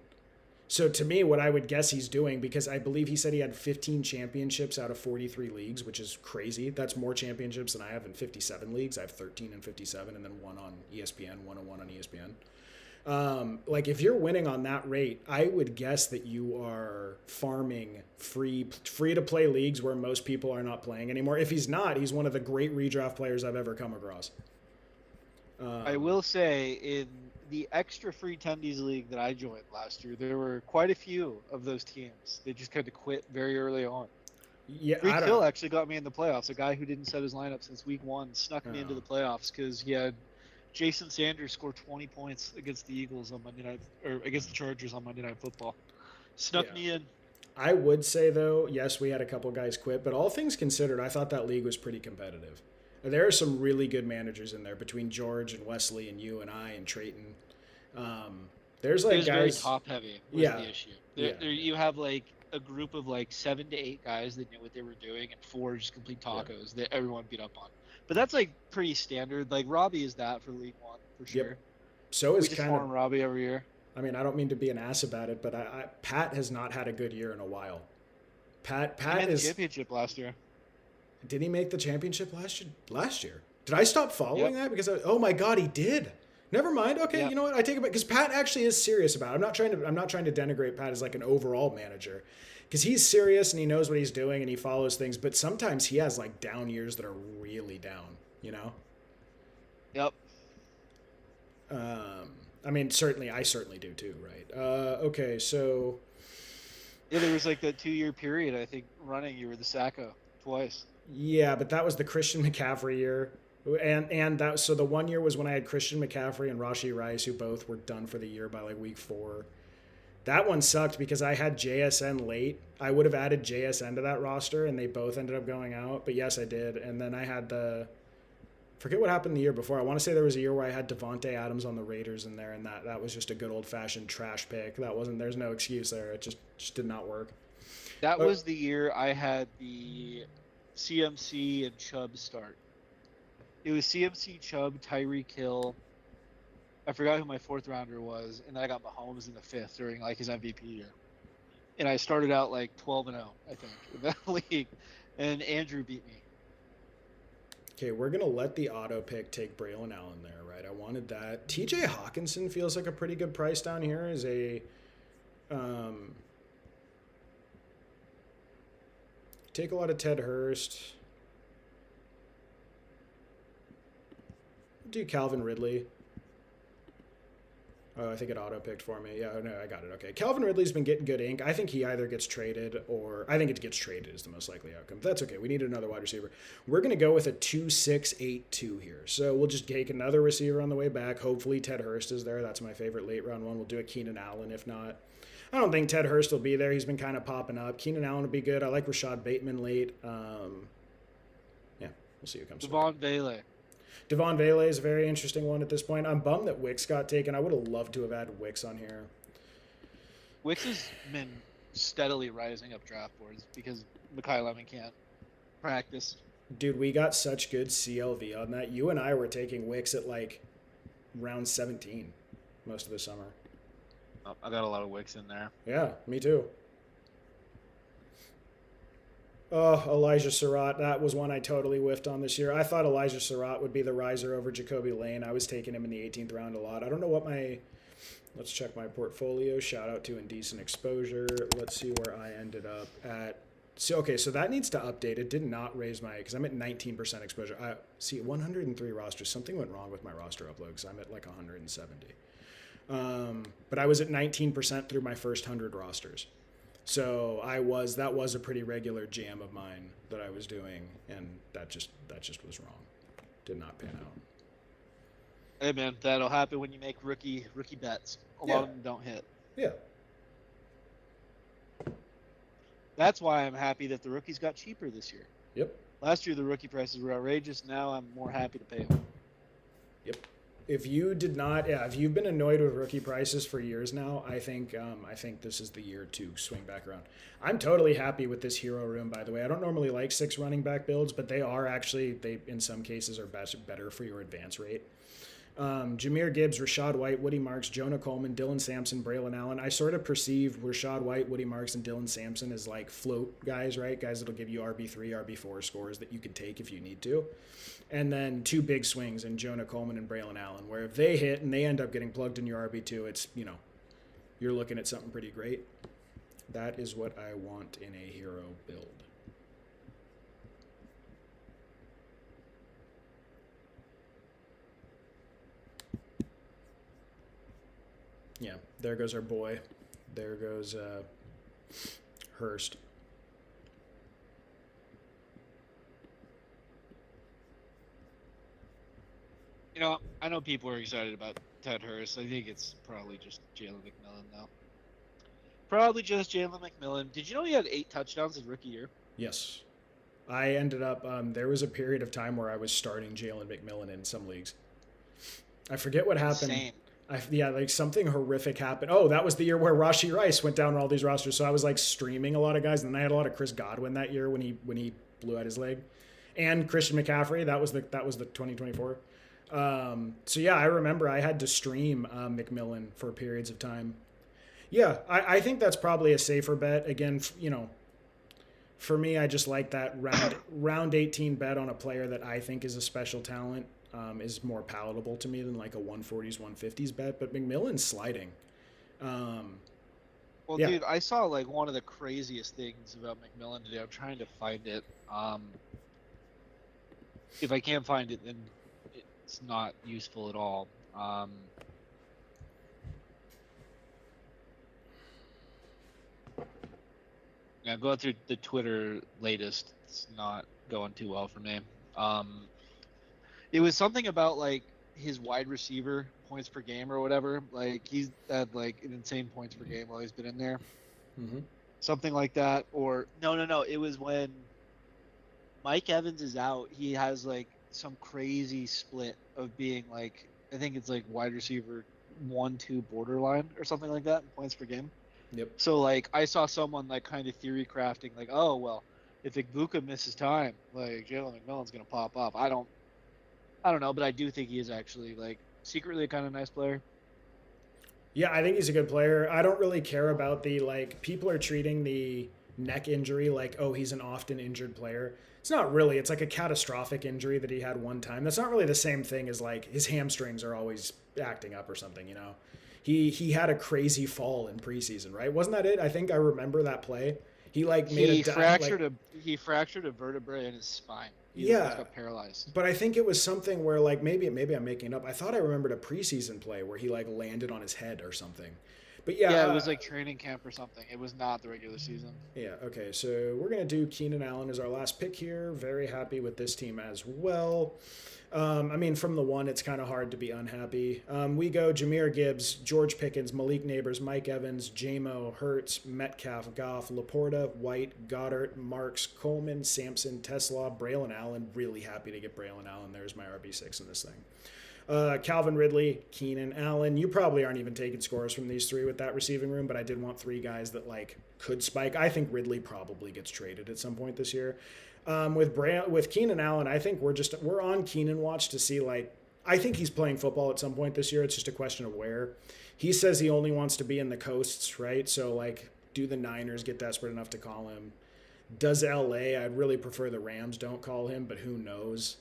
S1: So to me, what I would guess he's doing, because I believe he said he had 15 championships out of 43 leagues, which is crazy. That's more championships than I have in 57 leagues. I have 13 and 57, and then one on ESPN, 101 on ESPN. Like if you're winning on that rate, I would guess that you are farming free to play leagues where most people are not playing anymore. If he's not, he's one of the great redraft players I've ever come across.
S2: I will say, in the extra free Tendies league that I joined last year, there were quite a few of those teams. They just kind of quit very early on.
S1: Yeah,
S2: Greek Hill actually got me in the playoffs. A guy who didn't set his lineup since week 1 snuck me into the playoffs because he had Jason Sanders score 20 points against the Eagles on Monday night, or against the Chargers on Monday Night Football. Snuck me in.
S1: I would say though, yes, we had a couple guys quit, but all things considered, I thought that league was pretty competitive. There are some really good managers in there between George and Wesley and you and I and Trayton. There's like
S2: it was
S1: guys
S2: very top heavy was the issue. There, you have like a group of like 7 to 8 guys that knew what they were doing and 4 just complete tacos that everyone beat up on. But that's like pretty standard. Like Robbie is that for League One for sure. Yep.
S1: So is
S2: we just farm Robbie every year.
S1: I mean, I don't mean to be an ass about it, but Pat has not had a good year in a while. Pat
S2: he made the championship last year.
S1: Did he make the championship last year? Did I stop following that? Because oh my god, he did. Never mind. Okay, you know what? I take it back because Pat actually is serious about it. I'm not trying to denigrate Pat as like an overall manager, because he's serious and he knows what he's doing and he follows things. But sometimes he has like down years that are really down. You know.
S2: Yep.
S1: I mean, I certainly do too, right? Okay, so.
S2: Yeah, there was like that 2-year period I think running. You were the Sacco twice.
S1: Yeah, but that was the Christian McCaffrey year. And that, so the 1 year was when I had Christian McCaffrey and Rashee Rice, who both were done for the year by like week 4. That one sucked because I had JSN late. I would have added JSN to that roster and they both ended up going out. But yes, I did. And then I had forget what happened the year before. I want to say there was a year where I had Devontae Adams on the Raiders in there, and that was just a good old fashioned trash pick. There's no excuse there. It just did not work.
S2: That was the year I had the CMC and Chubb start. It was CMC, Chubb, Tyreek Hill. I forgot who my 4th rounder was, and then I got Mahomes in the 5th during like his MVP year. And I started out like 12-0, I think, in that league, and Andrew beat me.
S1: Okay, we're gonna let the auto pick take Braylon Allen there, right? I wanted that. TJ Hawkinson feels like a pretty good price down here as a. Take a lot of Ted Hurst. Do Calvin Ridley. Oh, I think it auto-picked for me. Yeah, no, I got it. Okay. Calvin Ridley's been getting good ink. I think he either gets traded or... I think it gets traded is the most likely outcome. But that's okay. We need another wide receiver. We're going to go with a 2-6-8-2 here. So we'll just take another receiver on the way back. Hopefully Ted Hurst is there. That's my favorite late round one. We'll do a Keenan Allen if not. I don't think Ted Hurst will be there. He's been kind of popping up. Keenan Allen will be good. I like Rashad Bateman late. Yeah, we'll see who comes
S2: Devon Bailey.
S1: Devon Vele is a very interesting one at this point. I'm bummed that Wicks got taken. I would have loved to have had Wicks on here.
S2: Wicks has been steadily rising up draft boards because Mekhi Lemon can't practice.
S1: Dude, we got such good CLV on that. You and I were taking Wicks at like round 17 most of the summer.
S2: Oh, I got a lot of Wicks in there.
S1: Yeah, me too. Oh, Elijah Surratt. That was one I totally whiffed on this year. I thought Elijah Surratt would be the riser over Jacoby Lane. I was taking him in the 18th round a lot. I don't know what let's check my portfolio. Shout out to Indecent Exposure. Let's see where I ended up at. So, okay, so that needs to update. It did not raise because I'm at 19% exposure. I see 103 rosters. Something went wrong with my roster upload because I'm at like 170. But I was at 19% through my first 100 rosters. So that was a pretty regular jam of mine that I was doing, and that just was wrong. Did not pan out.
S2: Hey man, that'll happen when you make rookie bets. A
S1: Yeah.
S2: lot of them don't hit.
S1: Yeah.
S2: That's why I'm happy that the rookies got cheaper this year.
S1: Yep.
S2: Last year the rookie prices were outrageous. Now I'm more happy to pay them.
S1: Yep. If you did not, yeah, if you've been annoyed with rookie prices for years now, I think this is the year to swing back around. I'm totally happy with this hero room, by the way. I don't normally like 6 running back builds, but they in some cases are better for your advance rate. Jahmyr Gibbs, Rashad White, Woody Marks, Jonah Coleman, Dylan Sampson, Braylon Allen. I sort of perceive Rashad White, Woody Marks, and Dylan Sampson as like float guys, right? Guys that'll give you RB3, RB4 scores that you can take if you need to. And then 2 big swings in Jonah Coleman and Braylon Allen, where if they hit and they end up getting plugged in your RB2, it's, you're looking at something pretty great. That is what I want in a hero build. Yeah, there goes our boy. There goes Hurst.
S2: I know people are excited about Ted Hurst. I think it's probably just Jalen McMillan, though. Probably just Jalen McMillan. Did you know he had 8 touchdowns his rookie year?
S1: Yes. I ended up, there was a period of time where I was starting Jalen McMillan in some leagues. I forget what happened.
S2: Insane.
S1: Like something horrific happened. Oh, that was the year where Rashee Rice went down on all these rosters. So I was like streaming a lot of guys, and then I had a lot of Chris Godwin that year when he blew out his leg, and Christian McCaffrey. That was the 2024. So yeah, I remember I had to stream McMillan for periods of time. Yeah, I think that's probably a safer bet. Again, for me, I just like that round 18 bet on a player that I think is a special talent. Is more palatable to me than like a 140s, 150s bet. But McMillan's sliding.
S2: Well, yeah. Dude, I saw like one of the craziest things about McMillan today. I'm trying to find it. If I can't find it, then it's not useful at all. Yeah, going through the Twitter latest, it's not going too well for me. It was something about like his wide receiver points per game or whatever. Like he's had like an insane points per game while he's been in there.
S1: Mm-hmm.
S2: Something like that. Or no. It was when Mike Evans is out. He has like some crazy split of being like, I think it's like wide receiver 1-2 borderline or something like that in points per game.
S1: Yep.
S2: So like I saw someone like kind of theory crafting like, oh well, if Igbuka misses time, like Jalen McMillan's gonna pop off. I don't know, but I do think he is actually like secretly a kind of nice player.
S1: Yeah, I think he's a good player. I don't really care about the like people are treating the neck injury like, oh, he's an often injured player. It's not really. It's like a catastrophic injury that he had one time. That's not really the same thing as like his hamstrings are always acting up or something, He had a crazy fall in preseason, right? Wasn't that it? I think I remember that play. He like made
S2: he fractured a vertebrae in his spine. He got paralyzed.
S1: But I think it was something where like maybe I'm making it up. I thought I remembered a preseason play where he like landed on his head or something. But yeah,
S2: it was like training camp or something. It was not the regular season.
S1: Yeah, okay. So we're going to do Keenan Allen as our last pick here. Very happy with this team as well. From the one, it's kind of hard to be unhappy. We go Jahmyr Gibbs, George Pickens, Malik Neighbors, Mike Evans, Jamo, Hurts, Metcalf, Goff, Laporta, White, Goddard, Marks, Coleman, Sampson, Tesla, Braylon Allen. Really happy to get Braylon Allen. There's my RB6 in this thing. Calvin Ridley, Keenan Allen. You probably aren't even taking scores from these 3 with that receiving room, but I did want 3 guys that like could spike. I think Ridley probably gets traded at some point this year. With Keenan Allen, I think we're on Keenan watch to see like I think he's playing football at some point this year. It's just a question of where. He says he only wants to be in the coasts, right? So like, do the Niners get desperate enough to call him? Does LA? I'd really prefer the Rams don't call him, but who knows?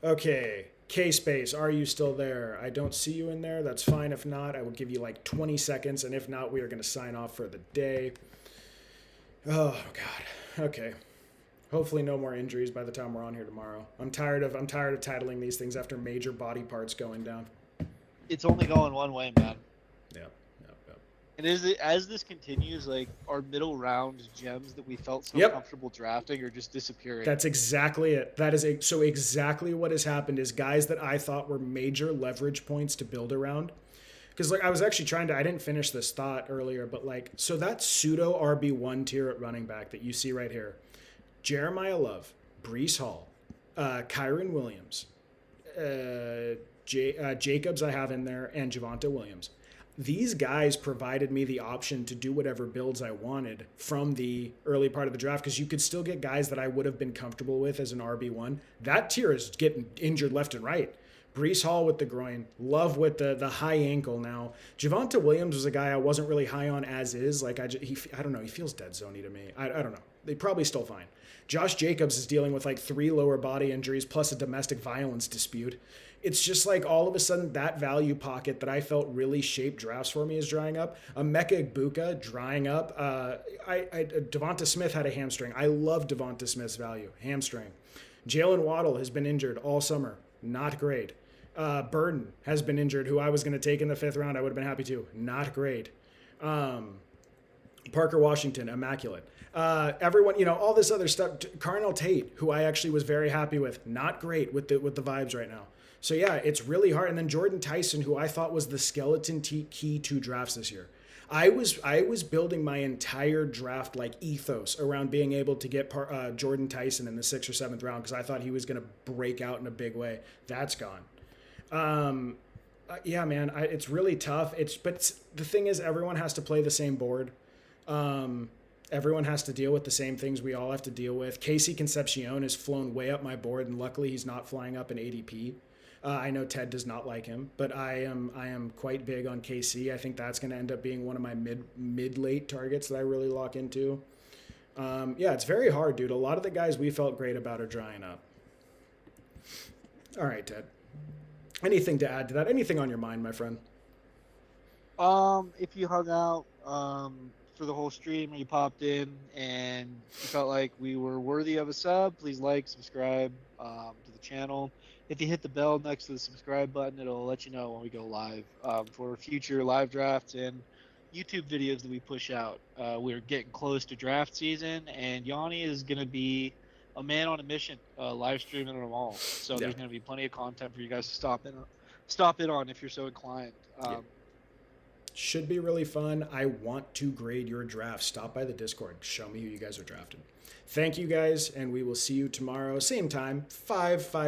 S1: Okay. K-Space, are you still there? I don't see you in there. That's fine. If not, I will give you like 20 seconds, and if not, we are going to sign off for the day. Oh God. Okay. Hopefully no more injuries by the time we're on here tomorrow. I'm tired of titling these things after major body parts going down.
S2: It's only going one way, man.
S1: Yeah.
S2: And as this continues, like our middle round gems that we felt so
S1: Yep.
S2: comfortable drafting are just disappearing.
S1: That's exactly it. That is so exactly what has happened is guys that I thought were major leverage points to build around. Because like I was actually trying to, I didn't finish this thought earlier, but like so that pseudo RB1 tier at running back that you see right here, Jeremiah Love, Brees Hall, Kyron Williams, Jacobs I have in there, and Javonte Williams. These guys provided me the option to do whatever builds I wanted from the early part of the draft because you could still get guys that I would have been comfortable with as an RB1. That tier is getting injured left and right. Brees Hall with the groin, Love with the high ankle now. Javonte Williams was a guy I wasn't really high on as is. Like I don't know, he feels dead zoney to me. I don't know. They probably still fine. Josh Jacobs is dealing with like 3 lower body injuries plus a domestic violence dispute. It's just like all of a sudden that value pocket that I felt really shaped drafts for me is drying up. Emeka Egbuka drying up. Devonta Smith had a hamstring. I love Devonta Smith's value. Hamstring. Jalen Waddle has been injured all summer. Not great. Burden has been injured, who I was going to take in the 5th round. I would have been happy to. Not great. Parker Washington, immaculate. Everyone, all this other stuff. Carnell Tate, who I actually was very happy with. Not great with the vibes right now. So yeah, it's really hard. And then Jordan Tyson, who I thought was the skeleton key to drafts this year. I was building my entire draft like ethos around being able to get Jordan Tyson in the 6th or 7th round because I thought he was going to break out in a big way. That's gone. Yeah, man, it's really tough. But the thing is, everyone has to play the same board. Everyone has to deal with the same things we all have to deal with. Casey Concepcion has flown way up my board, and luckily he's not flying up in ADP. I know Ted does not like him, but I am quite big on KC. I think that's going to end up being one of my mid late targets that I really lock into. Yeah, it's very hard, dude. A lot of the guys we felt great about are drying up. All right, Ted. Anything to add to that? Anything on your mind, my friend?
S2: If you hung out for the whole stream or you popped in and you felt like we were worthy of a sub, please like, subscribe to the channel. If you hit the bell next to the subscribe button, it'll let you know when we go live for future live drafts and YouTube videos that we push out. We're getting close to draft season, and Yanni is going to be a man on a mission, live streaming them all. So there's going to be plenty of content for you guys to stop in on if you're so inclined.
S1: Should be really fun. I want to grade your draft. Stop by the Discord. Show me who you guys are drafting. Thank you guys, and we will see you tomorrow, same time, 5.